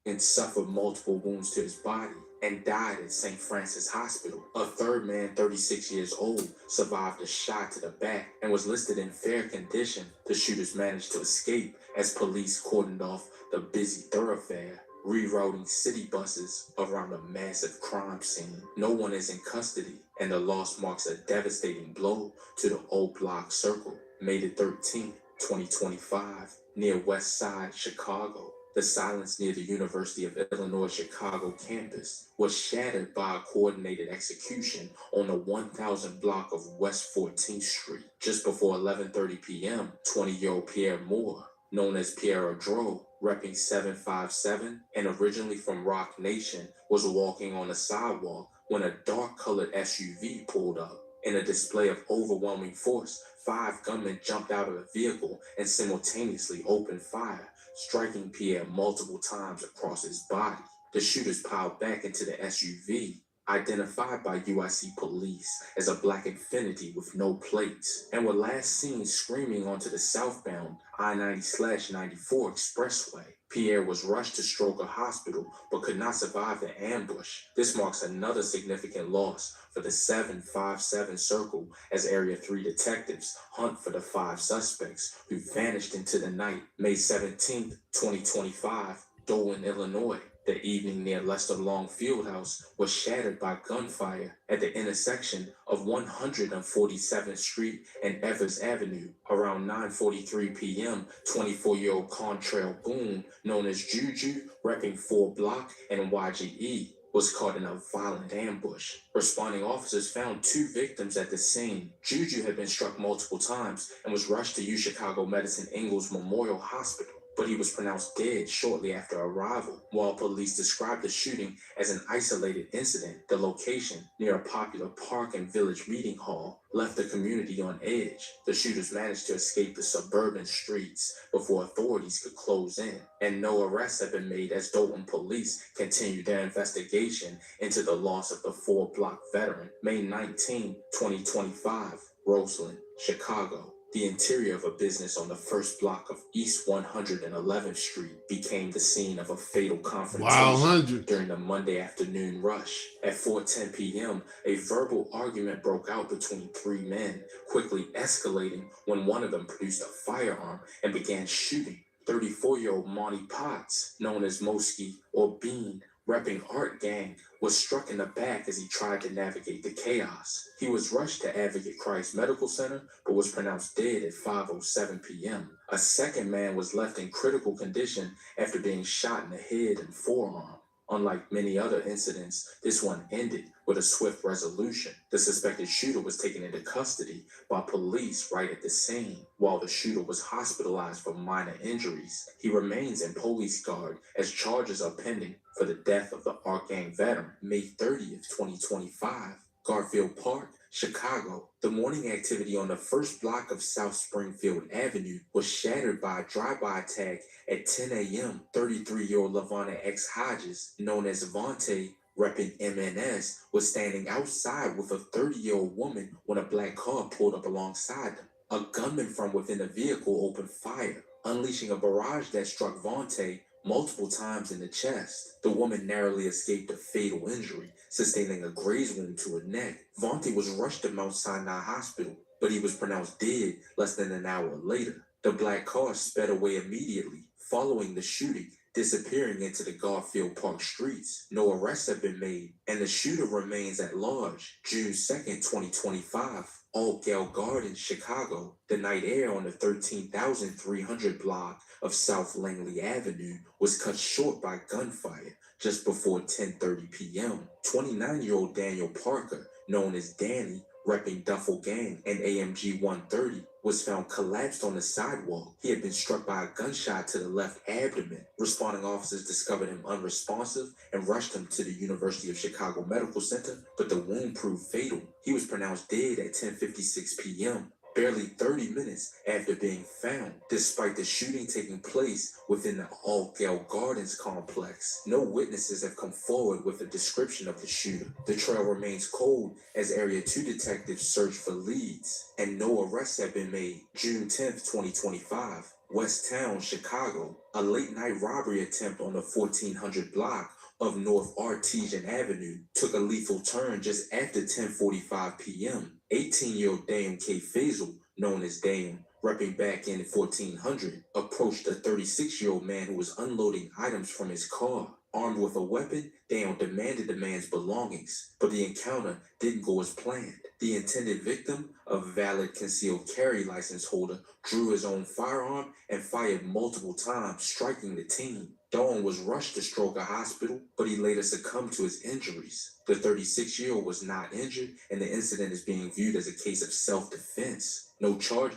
And suffered multiple wounds to his body and died at St. Francis Hospital. A third man, 36 years old, survived a shot to the back and was listed in fair condition. The shooters managed to escape as police cordoned off the busy thoroughfare, rerouting city buses around a massive crime scene. No one is in custody, and the loss marks a devastating blow to the O-Block circle. May the 13th, 2025, near West Side, Chicago. The silence near the University of Illinois Chicago campus was shattered by a coordinated execution on the 1000 block of West 14th Street. Just before 11:30 p.m., 20-year-old Pierre Moore, known as Pierre Audreau, repping 757 and originally from Rock Nation, was walking on the sidewalk when a dark-colored SUV pulled up. In a display of overwhelming force, 5 gunmen jumped out of the vehicle and simultaneously opened fire, striking Pierre multiple times across his body. The shooters piled back into the SUV, identified by UIC police as a black Infiniti with no plates, and were last seen screaming onto the southbound I-90/94 expressway. Pierre was rushed to Stroger Hospital but could not survive the ambush. This marks another significant loss for the 757 Circle as Area 3 detectives hunt for the 5 suspects who vanished into the night. May 17, 2025, Dolan, Illinois. The evening near Lester Long Fieldhouse was shattered by gunfire at the intersection of 147th Street and Evers Avenue. Around 9:43 p.m., 24-year-old Contrail Boone, known as Juju, repping 4 Block and YGE, was caught in a violent ambush. Responding officers found 2 victims at the scene. Juju had been struck multiple times and was rushed to UChicago Medicine Ingalls Memorial Hospital, but he was pronounced dead shortly after arrival. While police described the shooting as an isolated incident, the location, near a popular park and village meeting hall, left the community on edge. The shooters managed to escape the suburban streets before authorities could close in, and no arrests have been made as Dalton police continued their investigation into the loss of the 4 Block veteran. May 19, 2025, Roseland, Chicago. The interior of a business on the 1st block of East 111th Street became the scene of a fatal confrontation during the Monday afternoon rush. At 4:10 p.m., a verbal argument broke out between 3 men, quickly escalating when one of them produced a firearm and began shooting. 34-year-old Monty Potts, known as Mosky or Bean, repping Art Gang, was struck in the back as he tried to navigate the chaos. He was rushed to Advocate Christ Medical Center, but was pronounced dead at 5:07 p.m. A second man was left in critical condition after being shot in the head and forearm. Unlike many other incidents, this one ended with a swift resolution. The suspected shooter was taken into custody by police right at the scene. While the shooter was hospitalized for minor injuries, he remains in police guard as charges are pending for the death of the Art Gang veteran. May 30th, 2025, Garfield Park, Chicago. The morning activity on the 1st block of South Springfield Avenue was shattered by a drive-by attack at 10 a.m. 33-year-old Lavonna X. Hodges, known as Vontae, repping MNS, was standing outside with a 30-year-old woman when a black car pulled up alongside them. A gunman from within the vehicle opened fire, unleashing a barrage that struck Vontae multiple times in the chest. The woman narrowly escaped a fatal injury, sustaining a graze wound to her neck. Vontae was rushed to Mount Sinai Hospital, but he was pronounced dead less than an hour later. The black car sped away immediately following the shooting, disappearing into the Garfield Park streets. No arrests have been made, and the shooter remains at large. June 2nd, 2025, Altgeld Gardens, Chicago. The night air on the 13,300 block of South Langley Avenue was cut short by gunfire just before 10:30 p.m. 29-year-old Daniel Parker, known as Danny, repping Duffel Gang and AMG 130, was found collapsed on the sidewalk. He had been struck by a gunshot to the left abdomen. Responding officers discovered him unresponsive and rushed him to the University of Chicago Medical Center, but the wound proved fatal. He was pronounced dead at 10:56 p.m., barely 30 minutes after being found. Despite the shooting taking place within the Altgeld Gardens complex, no witnesses have come forward with a description of the shooter. The trail remains cold as Area 2 detectives search for leads, and no arrests have been made. June 10th, 2025, West Town, Chicago. A late-night robbery attempt on the 1400 block of North Artesian Avenue took a lethal turn just after 10:45 p.m. 18-year-old Dame K. Faisal, known as Dame, repping back in 1400, approached a 36-year-old man who was unloading items from his car. Armed with a weapon, Dame demanded the man's belongings, but the encounter didn't go as planned. The intended victim, a valid concealed carry license holder, drew his own firearm and fired multiple times, striking the teen. Dawn was rushed to Stroger Hospital, but he later succumbed to his injuries. The 36-year-old was not injured, and the incident is being viewed as a case of self-defense. No charge.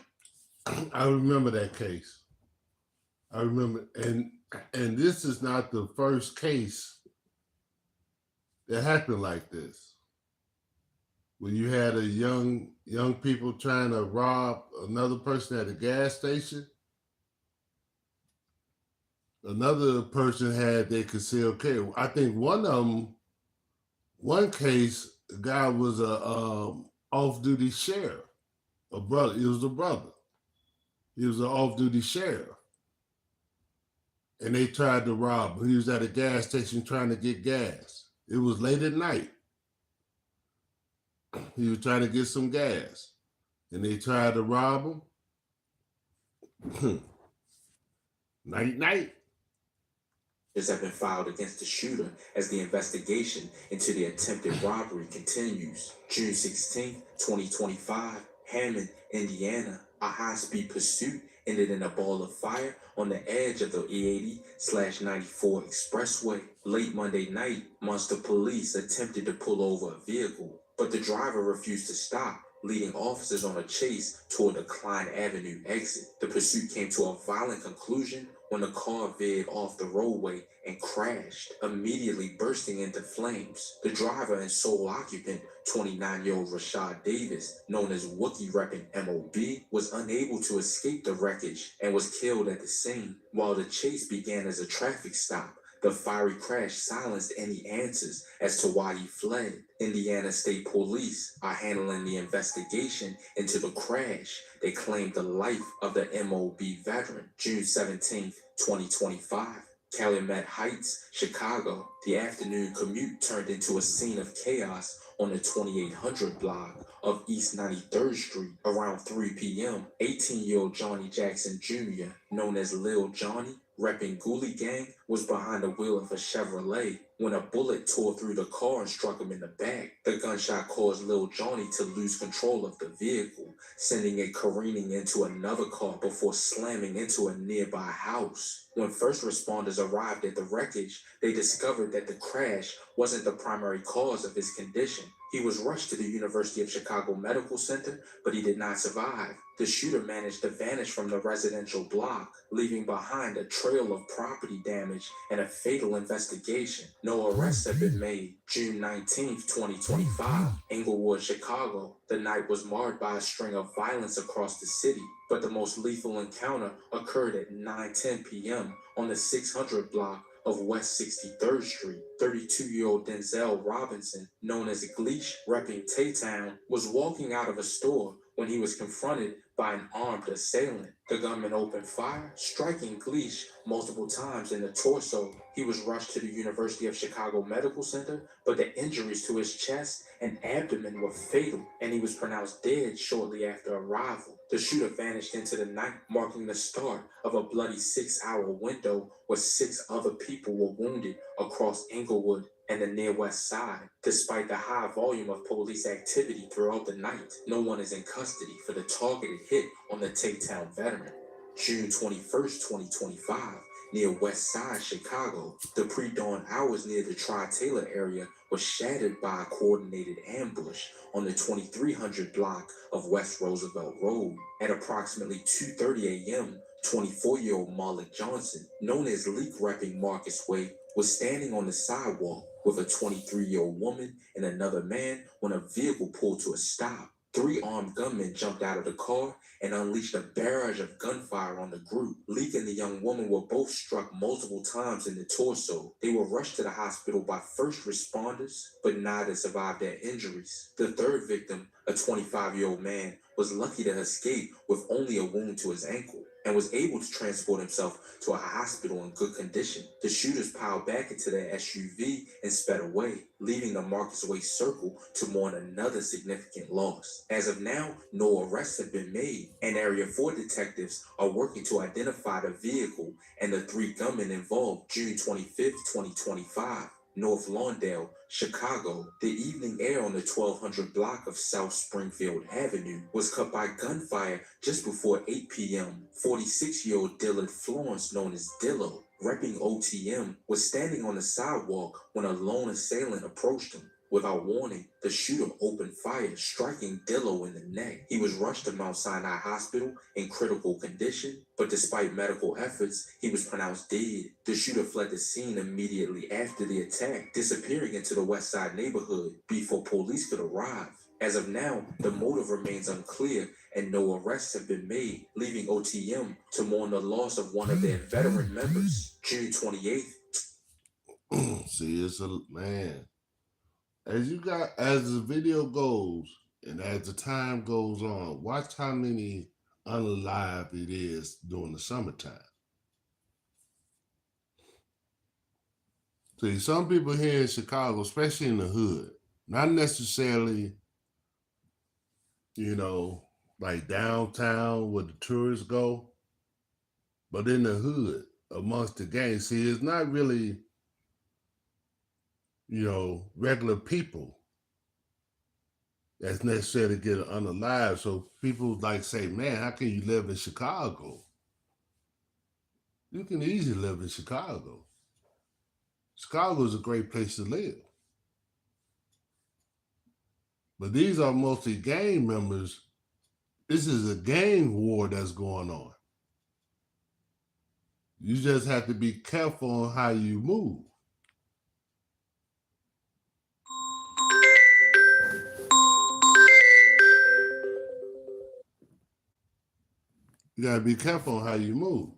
I remember that case. I remember, and And this is not the first case that happened like this. When you had a young people trying to rob another person at a gas station, another person had their concealed carry. I think one of them, one case, the guy was a off-duty sheriff, a brother. He was a brother. He was an off-duty sheriff, and they tried to rob him. He was at a gas station trying to get gas. It was late at night. He was trying to get some gas, and they tried to rob him. Night. Have been filed against the shooter as the investigation into the attempted robbery continues. June 16, 2025, Hampton, Indiana. A high-speed pursuit ended in a ball of fire on the edge of the E80/94 expressway. Late Monday night, Munster police attempted to pull over a vehicle, but the driver refused to stop, leading officers on a chase toward the Klein Avenue exit. The pursuit came to a violent conclusion when the car veered off the roadway and crashed, immediately bursting into flames. The driver and sole occupant, 29-year-old Rashad Davis, known as Wookie repping MOB, was unable to escape the wreckage and was killed at the scene. While the chase began as a traffic stop, the fiery crash silenced any answers as to why he fled. Indiana State Police are handling the investigation into the crash. They claimed the life of the MOB veteran. June 17, 2025. Calumet Heights, Chicago. The afternoon commute turned into a scene of chaos on the 2800 block of East 93rd Street. Around 3 p.m., 18-year-old Johnny Jackson Jr., known as Lil Johnny, repping Ghoulie Gang, was behind the wheel of a Chevrolet when a bullet tore through the car and struck him in the back. The gunshot caused Lil Johnny to lose control of the vehicle, sending it careening into another car before slamming into a nearby house. When first responders arrived at the wreckage, they discovered that the crash wasn't the primary cause of his condition. He was rushed to the University of Chicago Medical Center, but he did not survive. The shooter managed to vanish from the residential block, leaving behind a trail of property damage and a fatal investigation. No arrests have been made. June 19, 2025, Englewood, Chicago. The night was marred by a string of violence across the city, but the most lethal encounter occurred at 9:10 p.m. on the 600 block of West 63rd Street. 32-year-old Denzel Robinson, known as Gleesh, repping Tay-Town, was walking out of a store when he was confronted by an armed assailant. The gunman opened fire, striking Gleesh multiple times in the torso. He was rushed to the University of Chicago Medical Center, but the injuries to his chest and abdomen were fatal, and he was pronounced dead shortly after arrival. The shooter vanished into the night, marking the start of a bloody 6-hour window where 6 other people were wounded across Englewood and the near west side. Despite the high volume of police activity throughout the night, no one is in custody for the targeted hit on the Tay-Town veteran. June 21st, 2025, near West Side, Chicago, the pre-dawn hours near the Tri-Taylor area were shattered by a coordinated ambush on the 2300 block of West Roosevelt Road. At approximately 2:30 a.m., 24-year-old Marlon Johnson, known as Leak repping Marcus Way, was standing on the sidewalk with a 23-year-old woman and another man when a vehicle pulled to a stop. 3 armed gunmen jumped out of the car and unleashed a barrage of gunfire on the group. Leak and the young woman were both struck multiple times in the torso. They were rushed to the hospital by first responders, but neither survived their injuries. The third victim, a 25-year-old man, was lucky to escape with only a wound to his ankle and was able to transport himself to a hospital in good condition. The shooters piled back into their SUV and sped away, leaving the Marcus Way circle to mourn another significant loss. As of now, no arrests have been made, and Area 4 detectives are working to identify the vehicle and the 3 gunmen involved. June 25th, 2025. North Lawndale, Chicago. The evening air on the 1200 block of South Springfield Avenue was cut by gunfire just before 8 p.m. 46-year-old Dillard Florence, known as Dillo, repping OTM, was standing on the sidewalk when a lone assailant approached him. Without warning, the shooter opened fire, striking Dillo in the neck. He was rushed to Mount Sinai Hospital in critical condition, but despite medical efforts, he was pronounced dead. The shooter fled the scene immediately after the attack, disappearing into the West Side neighborhood before police could arrive. As of now, the motive remains unclear and no arrests have been made, leaving OTM to mourn the loss of one of their veteran members. June 28th. See, it's a man. As the video goes and as the time goes on, watch how many unalive it is during the summertime. See, some people here in Chicago, especially in the hood, not necessarily, like downtown where the tourists go, but in the hood amongst the gangs. See, it's not really, regular people that's necessarily get unalive. So people like say, man, how can you live in Chicago? You can easily live in Chicago. Chicago is a great place to live. But these are mostly gang members. This is a gang war that's going on. You just have to be careful on how you move. You got to be careful on how you move.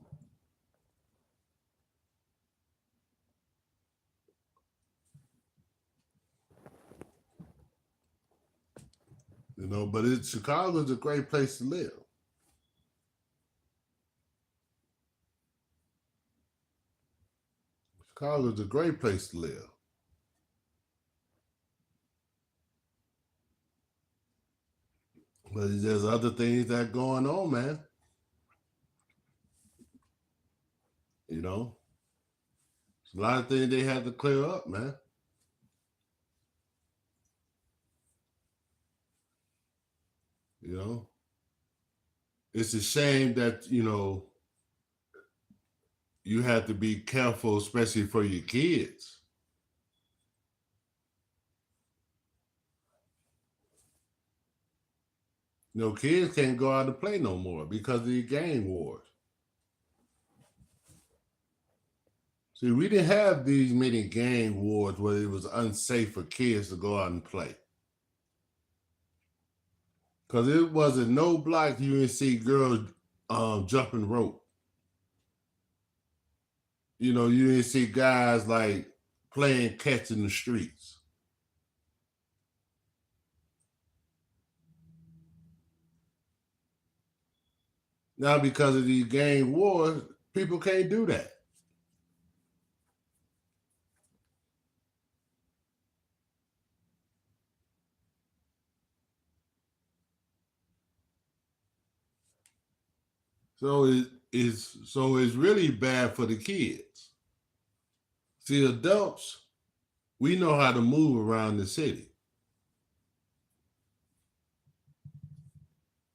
But Chicago is a great place to live. Chicago is a great place to live. But there's other things that are going on, man. There's a lot of things they have to clear up, man. It's a shame that, you have to be careful, especially for your kids. Kids can't go out and play no more because of the gang wars. See, we didn't have these many gang wars where it was unsafe for kids to go out and play. Because it wasn't no block you didn't see girls jumping rope. You didn't see guys like playing catch in the streets. Now, because of these gang wars, people can't do that. So it's really bad for the kids. See, adults, we know how to move around the city.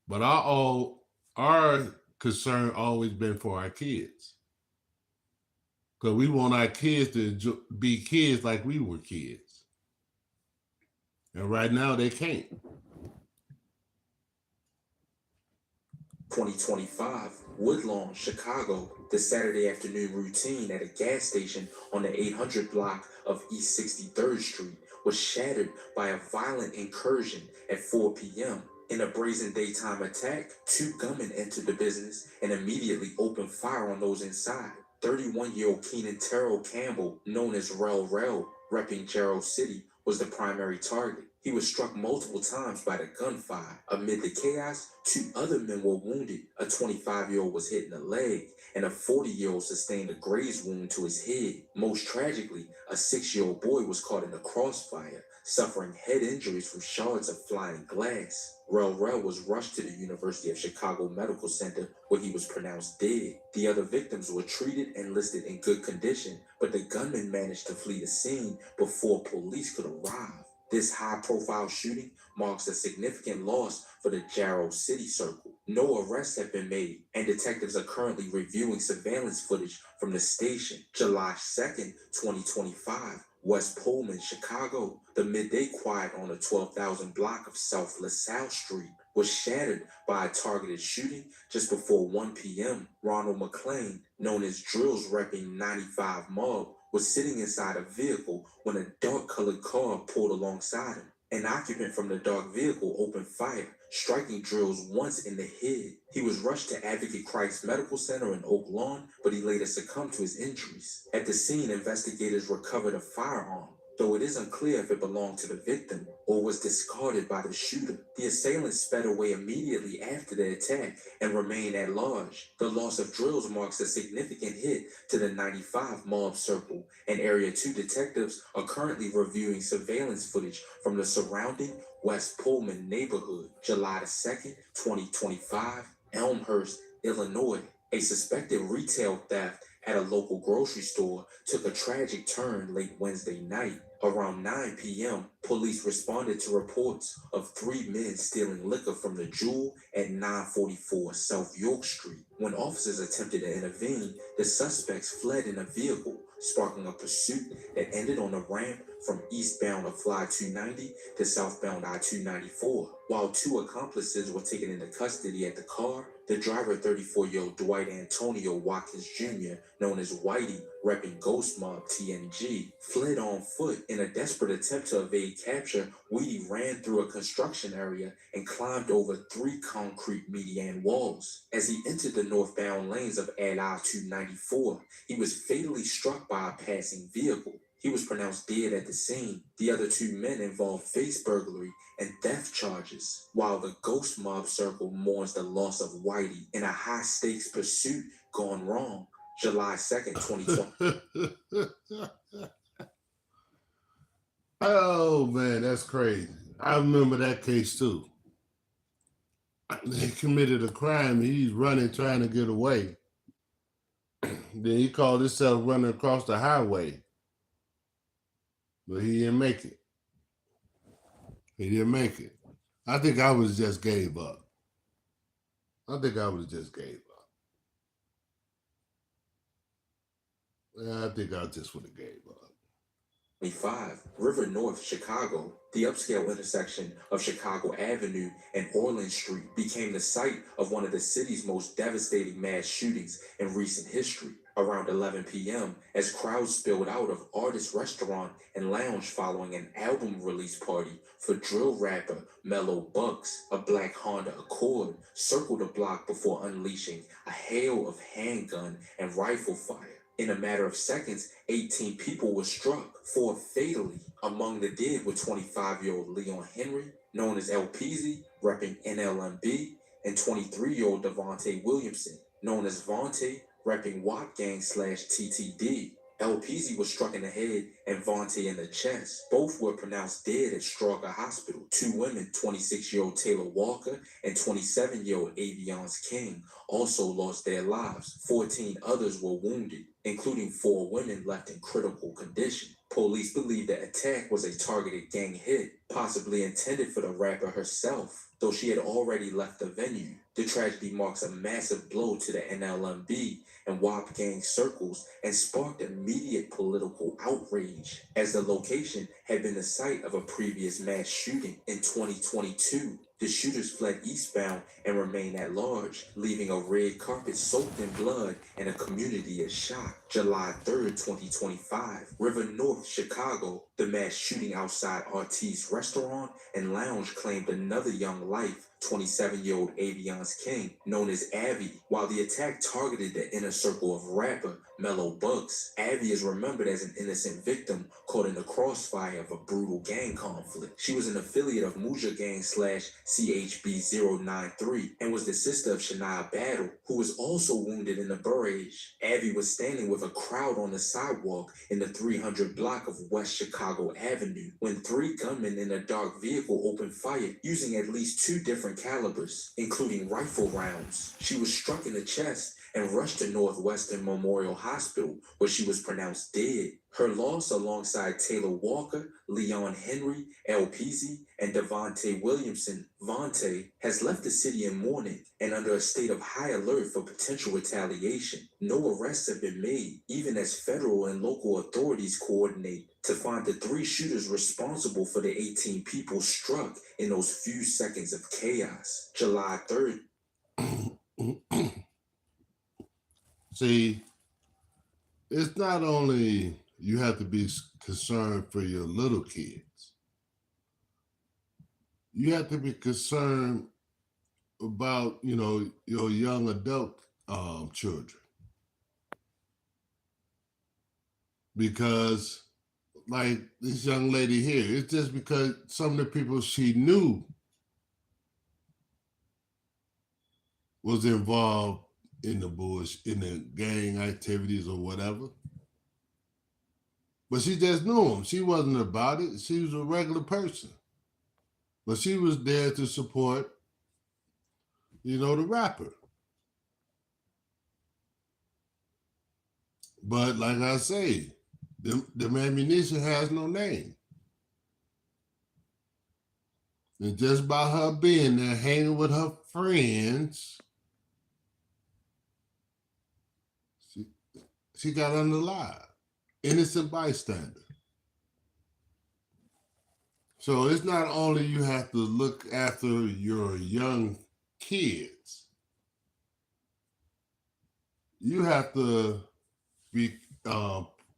But our concern always been for our kids. Because we want our kids to be kids like we were kids. And right now they can't. 2025, Woodlawn, Chicago. The Saturday afternoon routine at a gas station on the 800 block of East 63rd Street was shattered by a violent incursion at 4 p.m. In a brazen daytime attack, two gunmen entered the business and immediately opened fire on those inside. 31-year-old Keenan Terrell Campbell, known as Rel, repping Gerald City, was the primary target. He was struck multiple times by the gunfire. Amid the chaos, two other men were wounded. A 25-year-old was hit in the leg, and a 40-year-old sustained a graze wound to his head. Most tragically, a 6-year-old boy was caught in the crossfire, suffering head injuries from shards of flying glass. Rel was rushed to the University of Chicago Medical Center, where he was pronounced dead. The other victims were treated and listed in good condition, but the gunman managed to flee the scene before police could arrive. This high-profile shooting marks a significant loss for the Jarrow City Circle. No arrests have been made, and detectives are currently reviewing surveillance footage from the station. July 2nd, 2025, West Pullman, Chicago, the midday quiet on the 12,000 block of South LaSalle Street was shattered by a targeted shooting just before 1 p.m. Ronald McLean, known as Drills repping 95 Mob, was sitting inside a vehicle when a dark-colored car pulled alongside him. An occupant from the dark vehicle opened fire, striking Drills once in the head. He was rushed to Advocate Christ Medical Center in Oak Lawn, but he later succumbed to his injuries. At the scene, investigators recovered a firearm, though it is unclear if it belonged to the victim or was discarded by the shooter. The assailant sped away immediately after the attack and remained at large. The loss of Drills marks a significant hit to the 95 mob circle, and Area 2 detectives are currently reviewing surveillance footage from the surrounding West Pullman neighborhood. July 2nd, 2025, Elmhurst, Illinois. A suspected retail theft at a local grocery store took a tragic turn late Wednesday night. Around 9 p.m., police responded to reports of 3 men stealing liquor from the Jewel at 944 South York Street. When officers attempted to intervene, the suspects fled in a vehicle, sparking a pursuit that ended on a ramp from eastbound of Fly 290 to southbound I-294. While 2 accomplices were taken into custody at the car, the driver, 34-year-old Dwight Antonio Watkins Jr., known as Whitey, repping Ghost Mob TNG, fled on foot. In a desperate attempt to evade capture, Whitey ran through a construction area and climbed over 3 concrete median walls. As he entered the northbound lanes of I-294, he was fatally struck by a passing vehicle. He was pronounced dead at the scene. The other 2 men involved face burglary and theft charges, while the Ghost Mob circle mourns the loss of Whitey in a high-stakes pursuit gone wrong. July 2nd, 2020. Oh, man, that's crazy. I remember that case, too. He committed a crime. He's running, trying to get away. Then he called himself running across the highway. But he didn't make it. He didn't make it. I think I was just gave up. I think I was just gave up. Yeah, I think I just would have gave up. 25, River North, Chicago. The upscale intersection of Chicago Avenue and Orland Street became the site of one of the city's most devastating mass shootings in recent history. Around 11 p.m., as crowds spilled out of Artist Restaurant and Lounge following an album release party for drill rapper Mellow Bucks, a black Honda Accord circled the block before unleashing a hail of handgun and rifle fire. In a matter of seconds, 18 people were struck, 4 fatally. Among the dead were 25-year-old Leon Henry, known as LPZ, repping NLMB, and 23-year-old Devontae Williamson, known as Vontae, repping Watt Gang / TTD. LPZ was struck in the head and Vontae in the chest. Both were pronounced dead at Strauger Hospital. 2 women, 26-year-old Taylor Walker and 27-year-old Aviance King, also lost their lives. 14 others were wounded, including 4 women left in critical condition. Police believe the attack was a targeted gang hit, possibly intended for the rapper herself, though she had already left the venue. The tragedy marks a massive blow to the NLMB and WAP gang circles and sparked immediate political outrage, as the location had been the site of a previous mass shooting in 2022. The shooters fled eastbound and remained at large, leaving a red carpet soaked in blood and a community in shock. July 3rd, 2025, River North, Chicago. The mass shooting outside Artiste Restaurant and Lounge claimed another young life, 27-year-old Aviance King, known as Abby. While the attack targeted the inner circle of rapper Mellow Bucks, Abby is remembered as an innocent victim caught in the crossfire of a brutal gang conflict. She was an affiliate of Muja Gang / CHB-093 and was the sister of Shania Battle, who was also wounded in the barrage. Abby was standing with a crowd on the sidewalk in the 300 block of West Chicago Avenue when 3 gunmen in a dark vehicle opened fire using at least 2 different calibers, including rifle rounds. She was struck in the chest and rushed to Northwestern Memorial Hospital, where she was pronounced dead. Her loss, alongside Taylor Walker, Leon Henry, LPZ, and Devontae Williamson, Vontae, has left the city in mourning and under a state of high alert for potential retaliation. No arrests have been made, even as federal and local authorities coordinate to find the three shooters responsible for the 18 people struck in those few seconds of chaos. July 3rd. See, it's not only you have to be concerned for your little kids, you have to be concerned about, your young adult children. Because, like this young lady here, it's just because some of the people she knew was involved in the gang activities or whatever. But she just knew him. She wasn't about it. She was a regular person. But she was there to support, the rapper. But like I say, the ammunition has no name. And just by her being there, hanging with her friends, she got unalive. Innocent bystander. So it's not only you have to look after your young kids, you have to be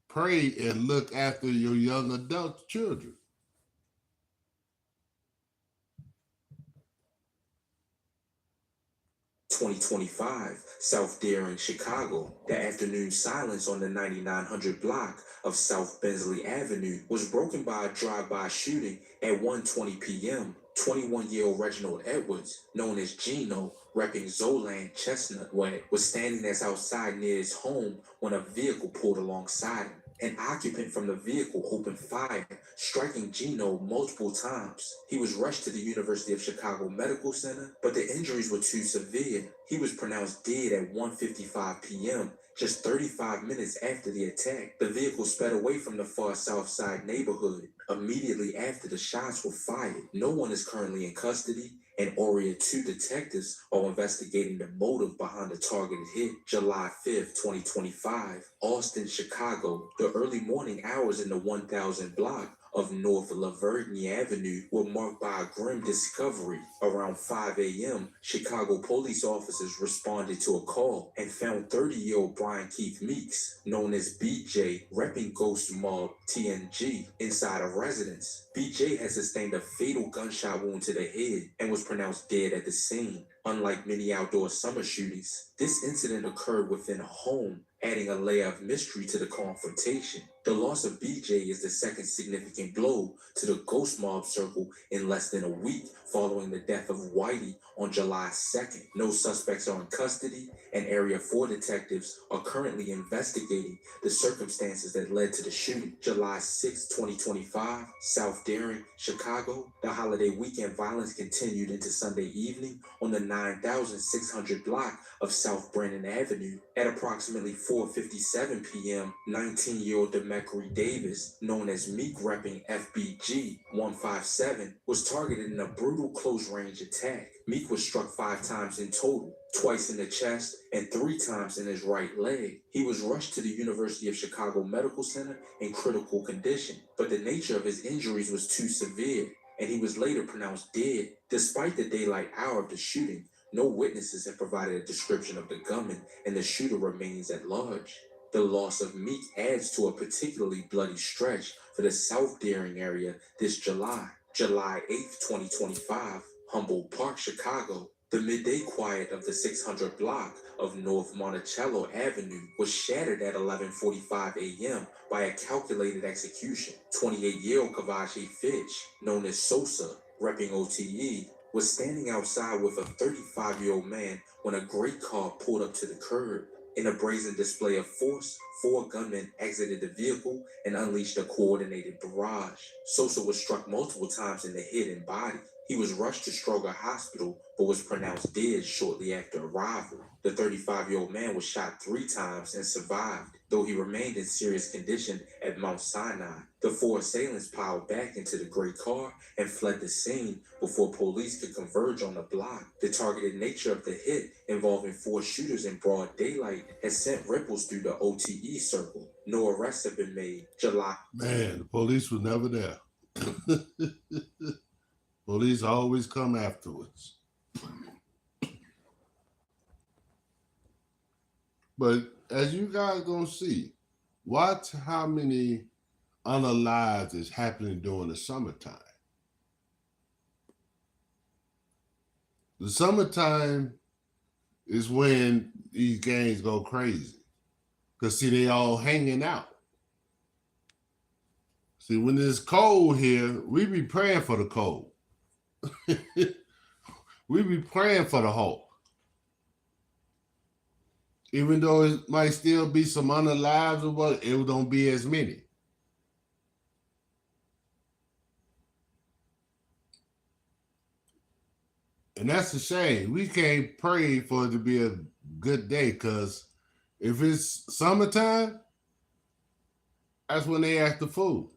pray and look after your young adult children. (2025) South Deering, Chicago. The afternoon silence on the 9900 block of South Bensley Avenue was broken by a drive-by shooting at 1:20 p.m. 21-year-old Reginald Edwards, known as Gino, repping Zoland Chestnut Way, was standing outside near his home when a vehicle pulled alongside him. An occupant from the vehicle opened fire, striking Gino multiple times. He was rushed to the University of Chicago Medical Center, but the injuries were too severe. He was pronounced dead at 1:55 p.m., just 35 minutes after the attack. The vehicle sped away from the far south side neighborhood immediately after the shots were fired. No one is currently in custody, and ORIA 2 detectives are investigating the motive behind the targeted hit. July 5th, 2025, Austin, Chicago. The early morning hours in the 1000 block of North Lavergne Avenue were marked by a grim discovery. Around 5 a.m., Chicago police officers responded to a call and found 30-year-old Brian Keith Meeks, known as BJ, repping Ghost Mob TNG, inside a residence. BJ had sustained a fatal gunshot wound to the head and was pronounced dead at the scene. Unlike many outdoor summer shootings, this incident occurred within a home, adding a layer of mystery to the confrontation. The loss of BJ is the second significant blow to the Ghost Mob circle in less than a week following the death of Whitey on July 2nd. No suspects are in custody, and Area 4 detectives are currently investigating the circumstances that led to the shooting. July 6, 2025, South Deering, Chicago. The holiday weekend violence continued into Sunday evening on the 9600 block of South Brandon Avenue. At approximately 4:57 p.m., 19-year-old Demetri Davis, known as Meek repping FBG 157, was targeted in a brutal close-range attack. Meek was struck 5 times in total, twice in the chest and 3 times in his right leg. He was rushed to the University of Chicago Medical Center in critical condition, but the nature of his injuries was too severe, and he was later pronounced dead. Despite the daylight hour of the shooting, no witnesses have provided a description of the gunman, and the shooter remains at large. The loss of Meek adds to a particularly bloody stretch for the South Deering area this July. July 8th, 2025, Humboldt Park, Chicago. The midday quiet of the 600 block of North Monticello Avenue was shattered at 11:45 a.m. by a calculated execution. 28-year-old Kavashi Fitch, known as Sosa, repping OTE, was standing outside with a 35-year-old man when a gray car pulled up to the curb. In a brazen display of force, 4 gunmen exited the vehicle and unleashed a coordinated barrage. Sosa was struck multiple times in the head and body. He was rushed to Stroger Hospital, but was pronounced dead shortly after arrival. The 35-year-old man was shot 3 times and survived, though he remained in serious condition at Mount Sinai. The 4 assailants piled back into the gray car and fled the scene before police could converge on the block. The targeted nature of the hit, involving 4 shooters in broad daylight, has sent ripples through the OTE circle. No arrests have been made. July. Man, the police was never there. Police always come afterwards. But as you guys gonna see, watch how many unalives is happening during the summertime. The summertime is when these gangs go crazy. Because see, they all hanging out. See, when it's cold here, we be praying for the cold. We be praying for the hope. Even though it might still be some unalives or what, it don't be as many. And that's a shame. We can't pray for it to be a good day, because if it's summertime, that's when they act the fool.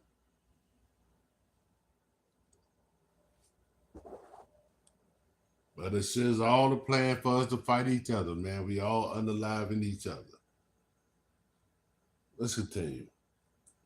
But it's just all the plan for us to fight each other, man. We all unaliving each other. Let's continue.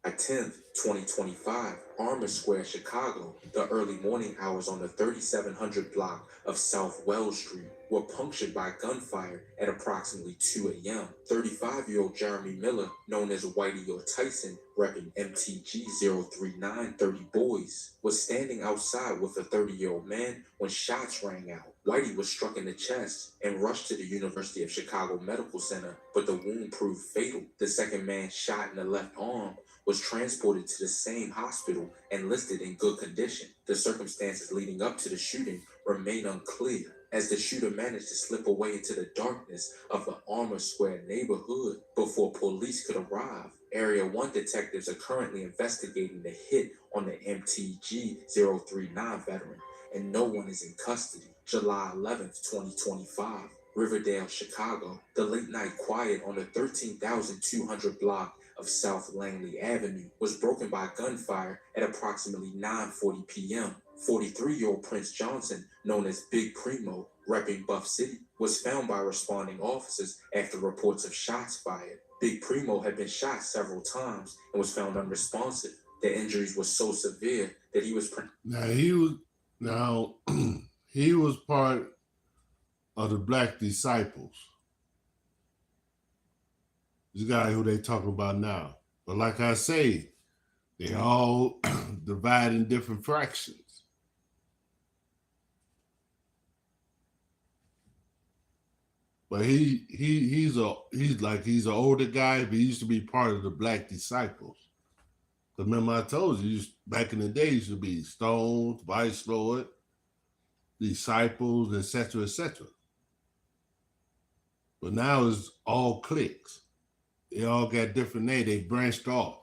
July 10th, 2025, Armour Square, Chicago, the early morning hours on the 3700 block of South Wells Street were punctured by gunfire at approximately 2 a.m. 35-year-old Jeremy Miller, known as Whitey or Tyson, repping MTG 03930 Boys, was standing outside with a 30-year-old man when shots rang out. Whitey was struck in the chest and rushed to the University of Chicago Medical Center, but the wound proved fatal. The second man, shot in the left arm, was transported to the same hospital and listed in good condition. The circumstances leading up to the shooting remain unclear, as the shooter managed to slip away into the darkness of the Armour Square neighborhood before police could arrive. Area 1 detectives are currently investigating the hit on the MTG 039 veteran, and no one is in custody. July 11th, 2025, Riverdale, Chicago. The late night quiet on the 13,200 block of South Langley Avenue was broken by gunfire at approximately 9:40 p.m. 43-year-old Prince Johnson, known as Big Primo, repping Buff City, was found by responding officers after reports of shots fired. Big Primo had been shot several times and was found unresponsive. The injuries were so severe that he was... He was part of the Black Disciples. This guy who they talking about now. But like I say, they all divide in different fractions. But he's an older guy, but he used to be part of the Black Disciples. Because remember I told you, back in the day, used to be Stones, Vice Lord, Disciples, etc., etc. But now it's all cliques. They all got different names. They branched off.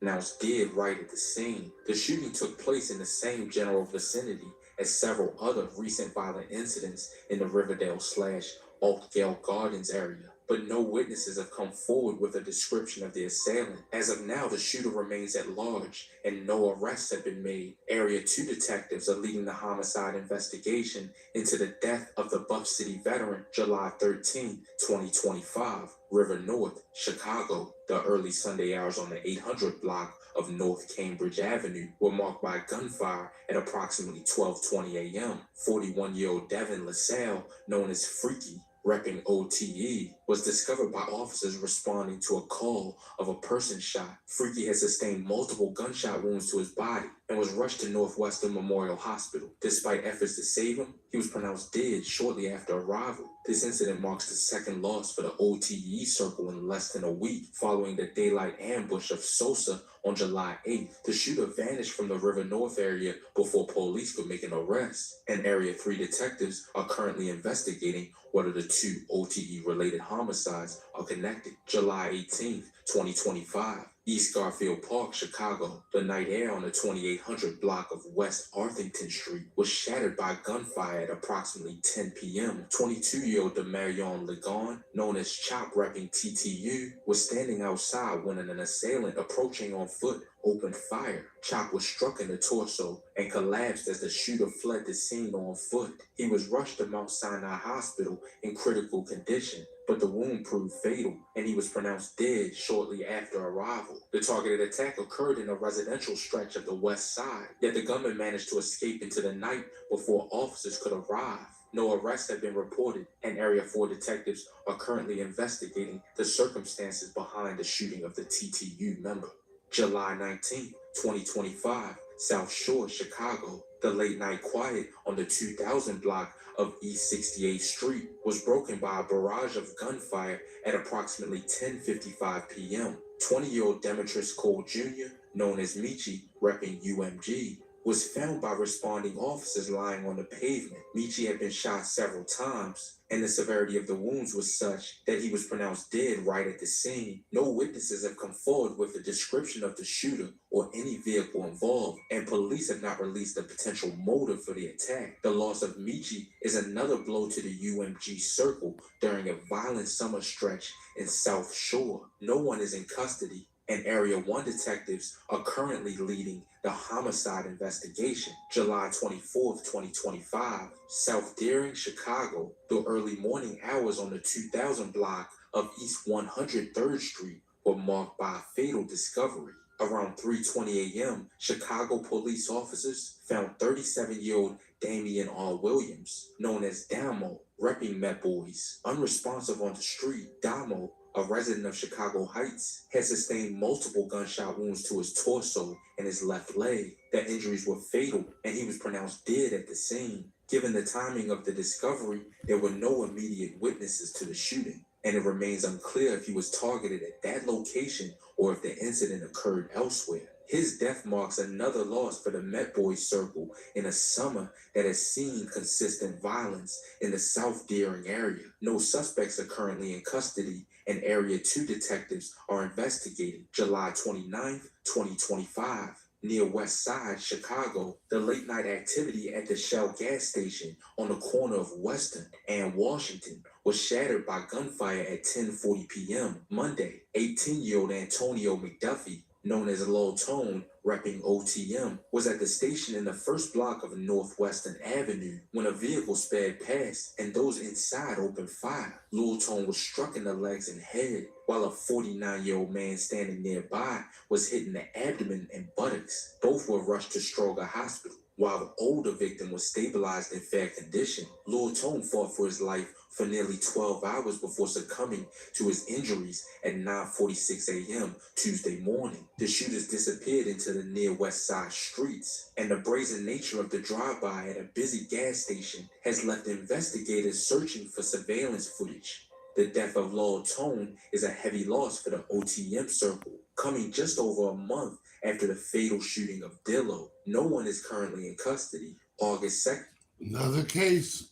Now it's dead right at the scene. The shooting took place in the same general vicinity as several other recent violent incidents in the Riverdale/Altgeld Gardens area, but no witnesses have come forward with a description of the assailant. As of now, the shooter remains at large and no arrests have been made. Area 2 detectives are leading the homicide investigation into the death of the Buff City veteran, July 13, 2025, River North, Chicago. The early Sunday hours on the 800 block of North Cambridge Avenue were marked by gunfire at approximately 12:20 a.m. 41-year-old Devin LaSalle, known as Freaky, repping OTE, was discovered by officers responding to a call of a person shot. Freaky has sustained multiple gunshot wounds to his body and was rushed to Northwestern Memorial Hospital. Despite efforts to save him, he was pronounced dead shortly after arrival. This incident marks the second loss for the OTE circle in less than a week, following the daylight ambush of Sosa on July 8th. The shooter vanished from the River North area before police could make an arrest, and Area 3 detectives are currently investigating whether the two OTE-related homicides are connected. July 18th, 2025, East Garfield Park, Chicago. The night air on the 2800 block of West Arthington Street was shattered by gunfire at approximately 10 p.m. 22-year-old Demarion Ligon, known as Chop repping TTU, was standing outside when an assailant approaching on foot opened fire. Chop was struck in the torso and collapsed as the shooter fled the scene on foot. He was rushed to Mount Sinai Hospital in critical condition, but the wound proved fatal, and he was pronounced dead shortly after arrival. The targeted attack occurred in a residential stretch of the west side, yet the gunman managed to escape into the night before officers could arrive. No arrests have been reported, and Area 4 detectives are currently investigating the circumstances behind the shooting of the TTU member. July 19, 2025, South Shore, Chicago. The late night quiet on the 2000 block of East 68th Street was broken by a barrage of gunfire at approximately 10:55 p.m. 20-year-old Demetrius Cole Jr., known as Michi, repping UMG, was found by responding officers lying on the pavement. Michi had been shot several times, and the severity of the wounds was such that he was pronounced dead right at the scene. No witnesses have come forward with a description of the shooter or any vehicle involved, and police have not released a potential motive for the attack. The loss of Michi is another blow to the UMG circle during a violent summer stretch in South Shore. No one is in custody, and Area 1 detectives are currently leading the homicide investigation. July 24th, 2025, South Deering, Chicago. The early morning hours on the 2000 block of East 103rd Street were marked by a fatal discovery. Around 3:20 a.m., Chicago police officers found 37-year-old Damian R. Williams, known as Damo, repping Met Boys, unresponsive on the street. Damo, a resident of Chicago Heights, had sustained multiple gunshot wounds to his torso and his left leg. The injuries were fatal, and he was pronounced dead at the scene. Given the timing of the discovery, there were no immediate witnesses to the shooting, and it remains unclear if he was targeted at that location or if the incident occurred elsewhere. His death marks another loss for the Met Boys circle in a summer that has seen consistent violence in the South Deering area. No suspects are currently in custody, and Area 2 detectives are investigating. July 29th, 2025. Near West Side, Chicago, the late night activity at the Shell gas station on the corner of Western and Washington was shattered by gunfire at 10:40 p.m. Monday. 18-year-old Antonio McDuffie, known as Lil Tone, repping OTM, was at the station in the first block of Northwestern Avenue when a vehicle sped past and those inside opened fire. Lil Tone was struck in the legs and head, while a 49-year-old man standing nearby was hit in the abdomen and buttocks. Both were rushed to Stroger Hospital. While the older victim was stabilized in fair condition, Lil Tone fought for his life for nearly 12 hours before succumbing to his injuries at 9:46 a.m. Tuesday morning. The shooters disappeared into the near West Side streets, and the brazen nature of the drive-by at a busy gas station has left investigators searching for surveillance footage. The death of Lil Tone is a heavy loss for the OTM circle, coming just over a month after the fatal shooting of Dillo. No one is currently in custody. August 2nd. Another case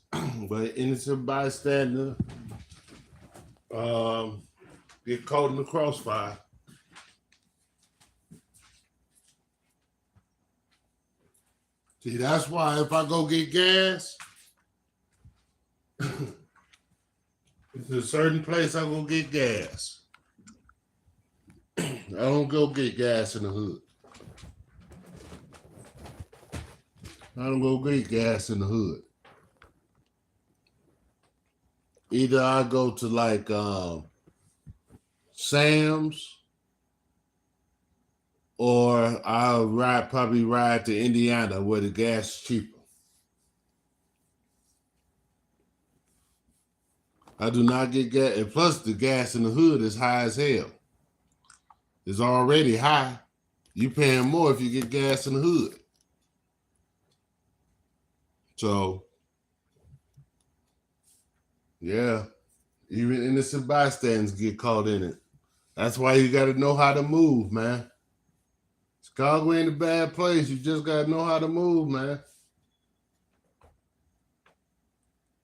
where innocent bystander get caught in the crossfire. See, that's why if I go get gas, it's a certain place I go get gas. I don't go get gas in the hood. I don't go get gas in the hood. Either I go to like Sam's, or I'll probably ride to Indiana where the gas is cheaper. I do not get gas, and plus the gas in the hood is high as hell. It's already high. You paying more if you get gas in the hood. So, yeah, even innocent bystanders get caught in it. That's why you got to know how to move, man. Chicago ain't a bad place. You just got to know how to move, man.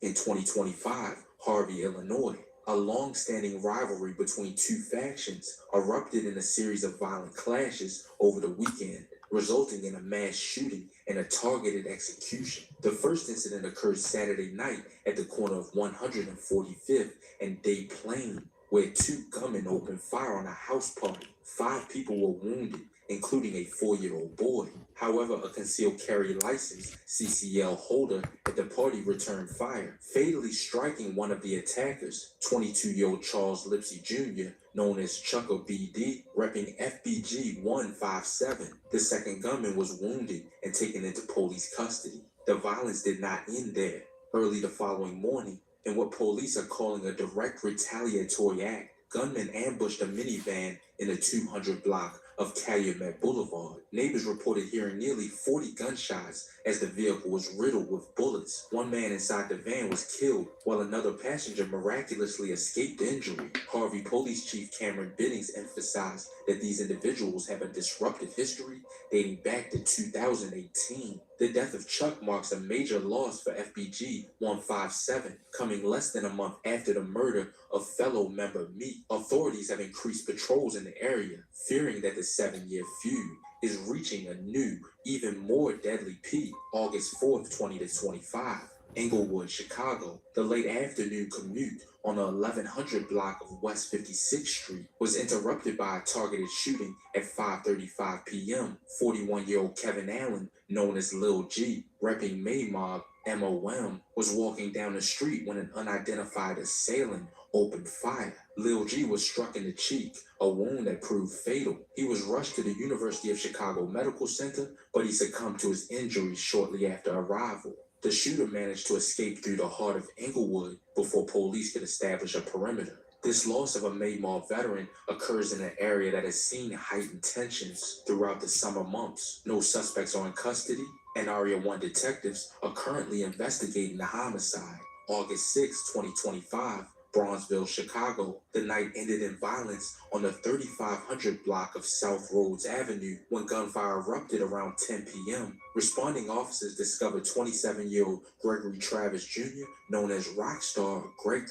In 2025, Harvey, Illinois, A long-standing rivalry between two factions erupted in a series of violent clashes over the weekend, resulting in a mass shooting and a targeted execution. The first incident occurred Saturday night at the corner of 145th and Day Plain, where two gunmen opened fire on a house party. 5 people were wounded, including a 4-year-old boy. However, a concealed carry license (CCL) holder at the party returned fire, fatally striking one of the attackers, 22-year-old Charles Lipsy Jr., known as Chucka BD, repping FBG 157. The second gunman was wounded and taken into police custody. The violence did not end there. Early the following morning, in what police are calling a direct retaliatory act, gunmen ambushed a minivan in the 200 block of Calumet Boulevard. Neighbors reported hearing nearly 40 gunshots as the vehicle was riddled with bullets. One man inside the van was killed, while another passenger miraculously escaped injury. Harvey Police Chief Cameron Biddings emphasized that these individuals have a disruptive history dating back to 2018. The death of Chuck marks a major loss for FBG 157, coming less than a month after the murder of fellow member Meek. Authorities have increased patrols in the area, fearing that the 7-year feud is reaching a new, even more deadly peak. August 4th, 2025. Englewood, Chicago. The late afternoon commute on the 1100 block of West 56th Street was interrupted by a targeted shooting at 5:35 p.m. 41-year-old Kevin Allen, known as Lil G, repping Maymob MOM, was walking down the street when an unidentified assailant opened fire. Lil G was struck in the cheek, a wound that proved fatal. He was rushed to the University of Chicago Medical Center, but he succumbed to his injuries shortly after arrival. The shooter managed to escape through the heart of Englewood before police could establish a perimeter. This loss of a Maymob veteran occurs in an area that has seen heightened tensions throughout the summer months. No suspects are in custody, and Area 1 detectives are currently investigating the homicide. August 6, 2025. Bronzeville, Chicago. The night ended in violence on the 3500 block of South Rhodes Avenue when gunfire erupted around 10 p.m. Responding officers discovered 27-year-old Gregory Travis Jr., known as Rockstar Greg,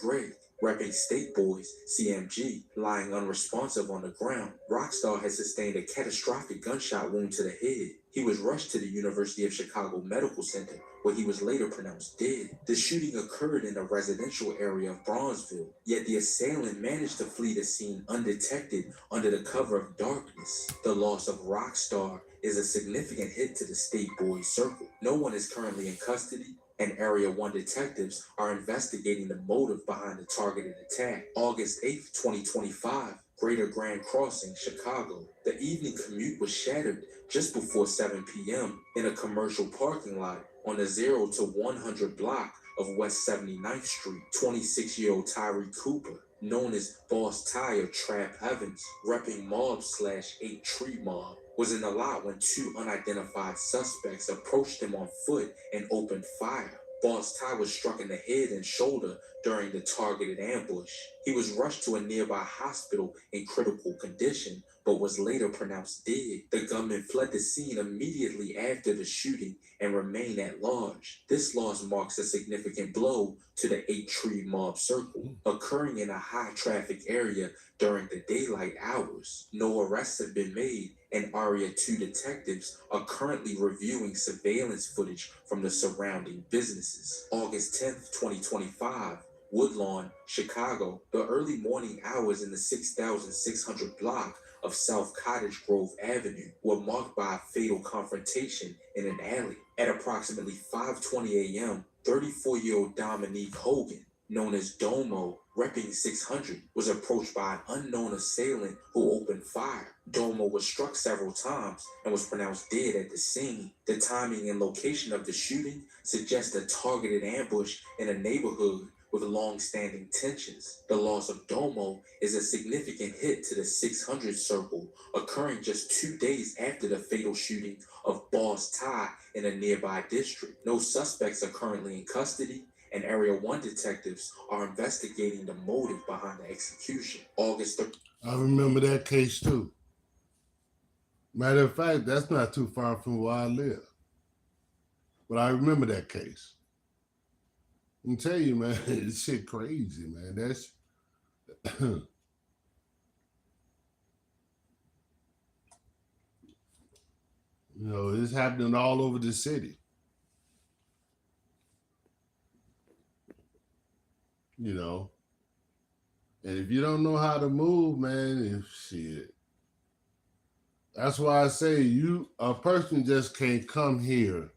repping State Boys, CMG, lying unresponsive on the ground. Rockstar had sustained a catastrophic gunshot wound to the head. He was rushed to the University of Chicago Medical Center, where he was later pronounced dead. The shooting occurred in a residential area of Bronzeville, yet the assailant managed to flee the scene undetected under the cover of darkness. The loss of Rockstar is a significant hit to the State Boys circle. No one is currently in custody, and Area 1 detectives are investigating the motive behind the targeted attack. August 8, 2025, Greater Grand Crossing, Chicago. The evening commute was shattered just before 7 p.m. in a commercial parking lot on the 0 to 100 block of West 79th Street. 26-year-old Tyree Cooper, known as Boss Ty of Trap Evans, repping Mob/8 Tree Mob, was in the lot when 2 unidentified suspects approached him on foot and opened fire. Boss Ty was struck in the head and shoulder during the targeted ambush. He was rushed to a nearby hospital in critical condition, but was later pronounced dead. The gunman fled the scene immediately after the shooting and remained at large. This loss marks a significant blow to the 8 Tree Mob circle, occurring in a high-traffic area during the daylight hours. No arrests have been made, and Area 2 detectives are currently reviewing surveillance footage from the surrounding businesses. August 10th, 2025, Woodlawn, Chicago. The early morning hours in the 6600 block of South Cottage Grove Avenue were marked by a fatal confrontation in an alley. At approximately 5:20 a.m., 34-year-old Dominique Hogan, known as Domo, repping 600, was approached by an unknown assailant who opened fire. Domo was struck several times and was pronounced dead at the scene. The timing and location of the shooting suggest a targeted ambush in a neighborhood with long-standing tensions. The loss of Domo is a significant hit to the 600 circle, occurring just 2 days after the fatal shooting of Boss Ty in a nearby district. No suspects are currently in custody, and Area 1 detectives are investigating the motive behind the execution. August 3rd. I remember that case too. Matter of fact, that's not too far from where I live. But I remember that case. I can tell you, man, this shit crazy, man. It's happening all over the city. And if you don't know how to move, man, shit. That's why I say a person just can't come here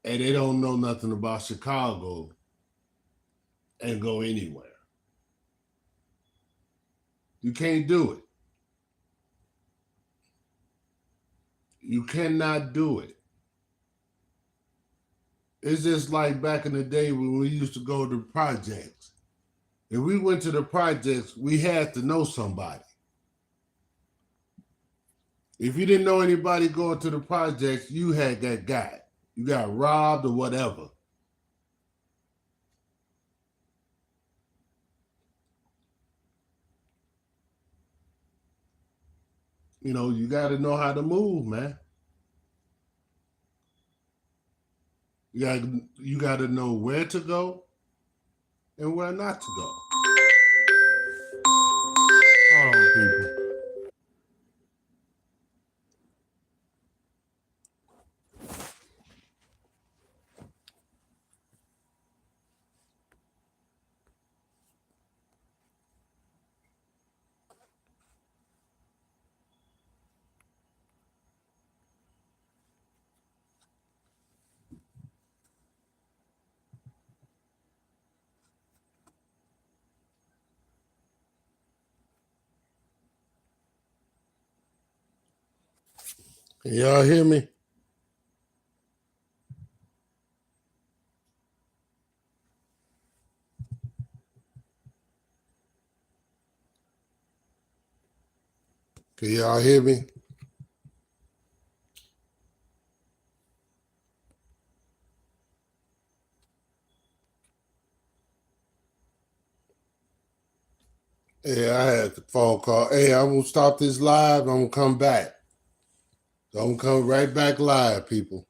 and they don't know nothing about Chicago and go anywhere. You can't do it. You cannot do it. It's just like back in the day when we used to go to projects. If we went to the projects, we had to know somebody. If you didn't know anybody going to the projects, you had that guy. You got robbed or whatever. You got to know how to move, man. You got to know where to go and where not to go. Hold on, people. Can y'all hear me? Can y'all hear me? Yeah, I had the phone call. Hey, I'm going to stop this live. I'm going to come back. So I'm going to come right back live, people.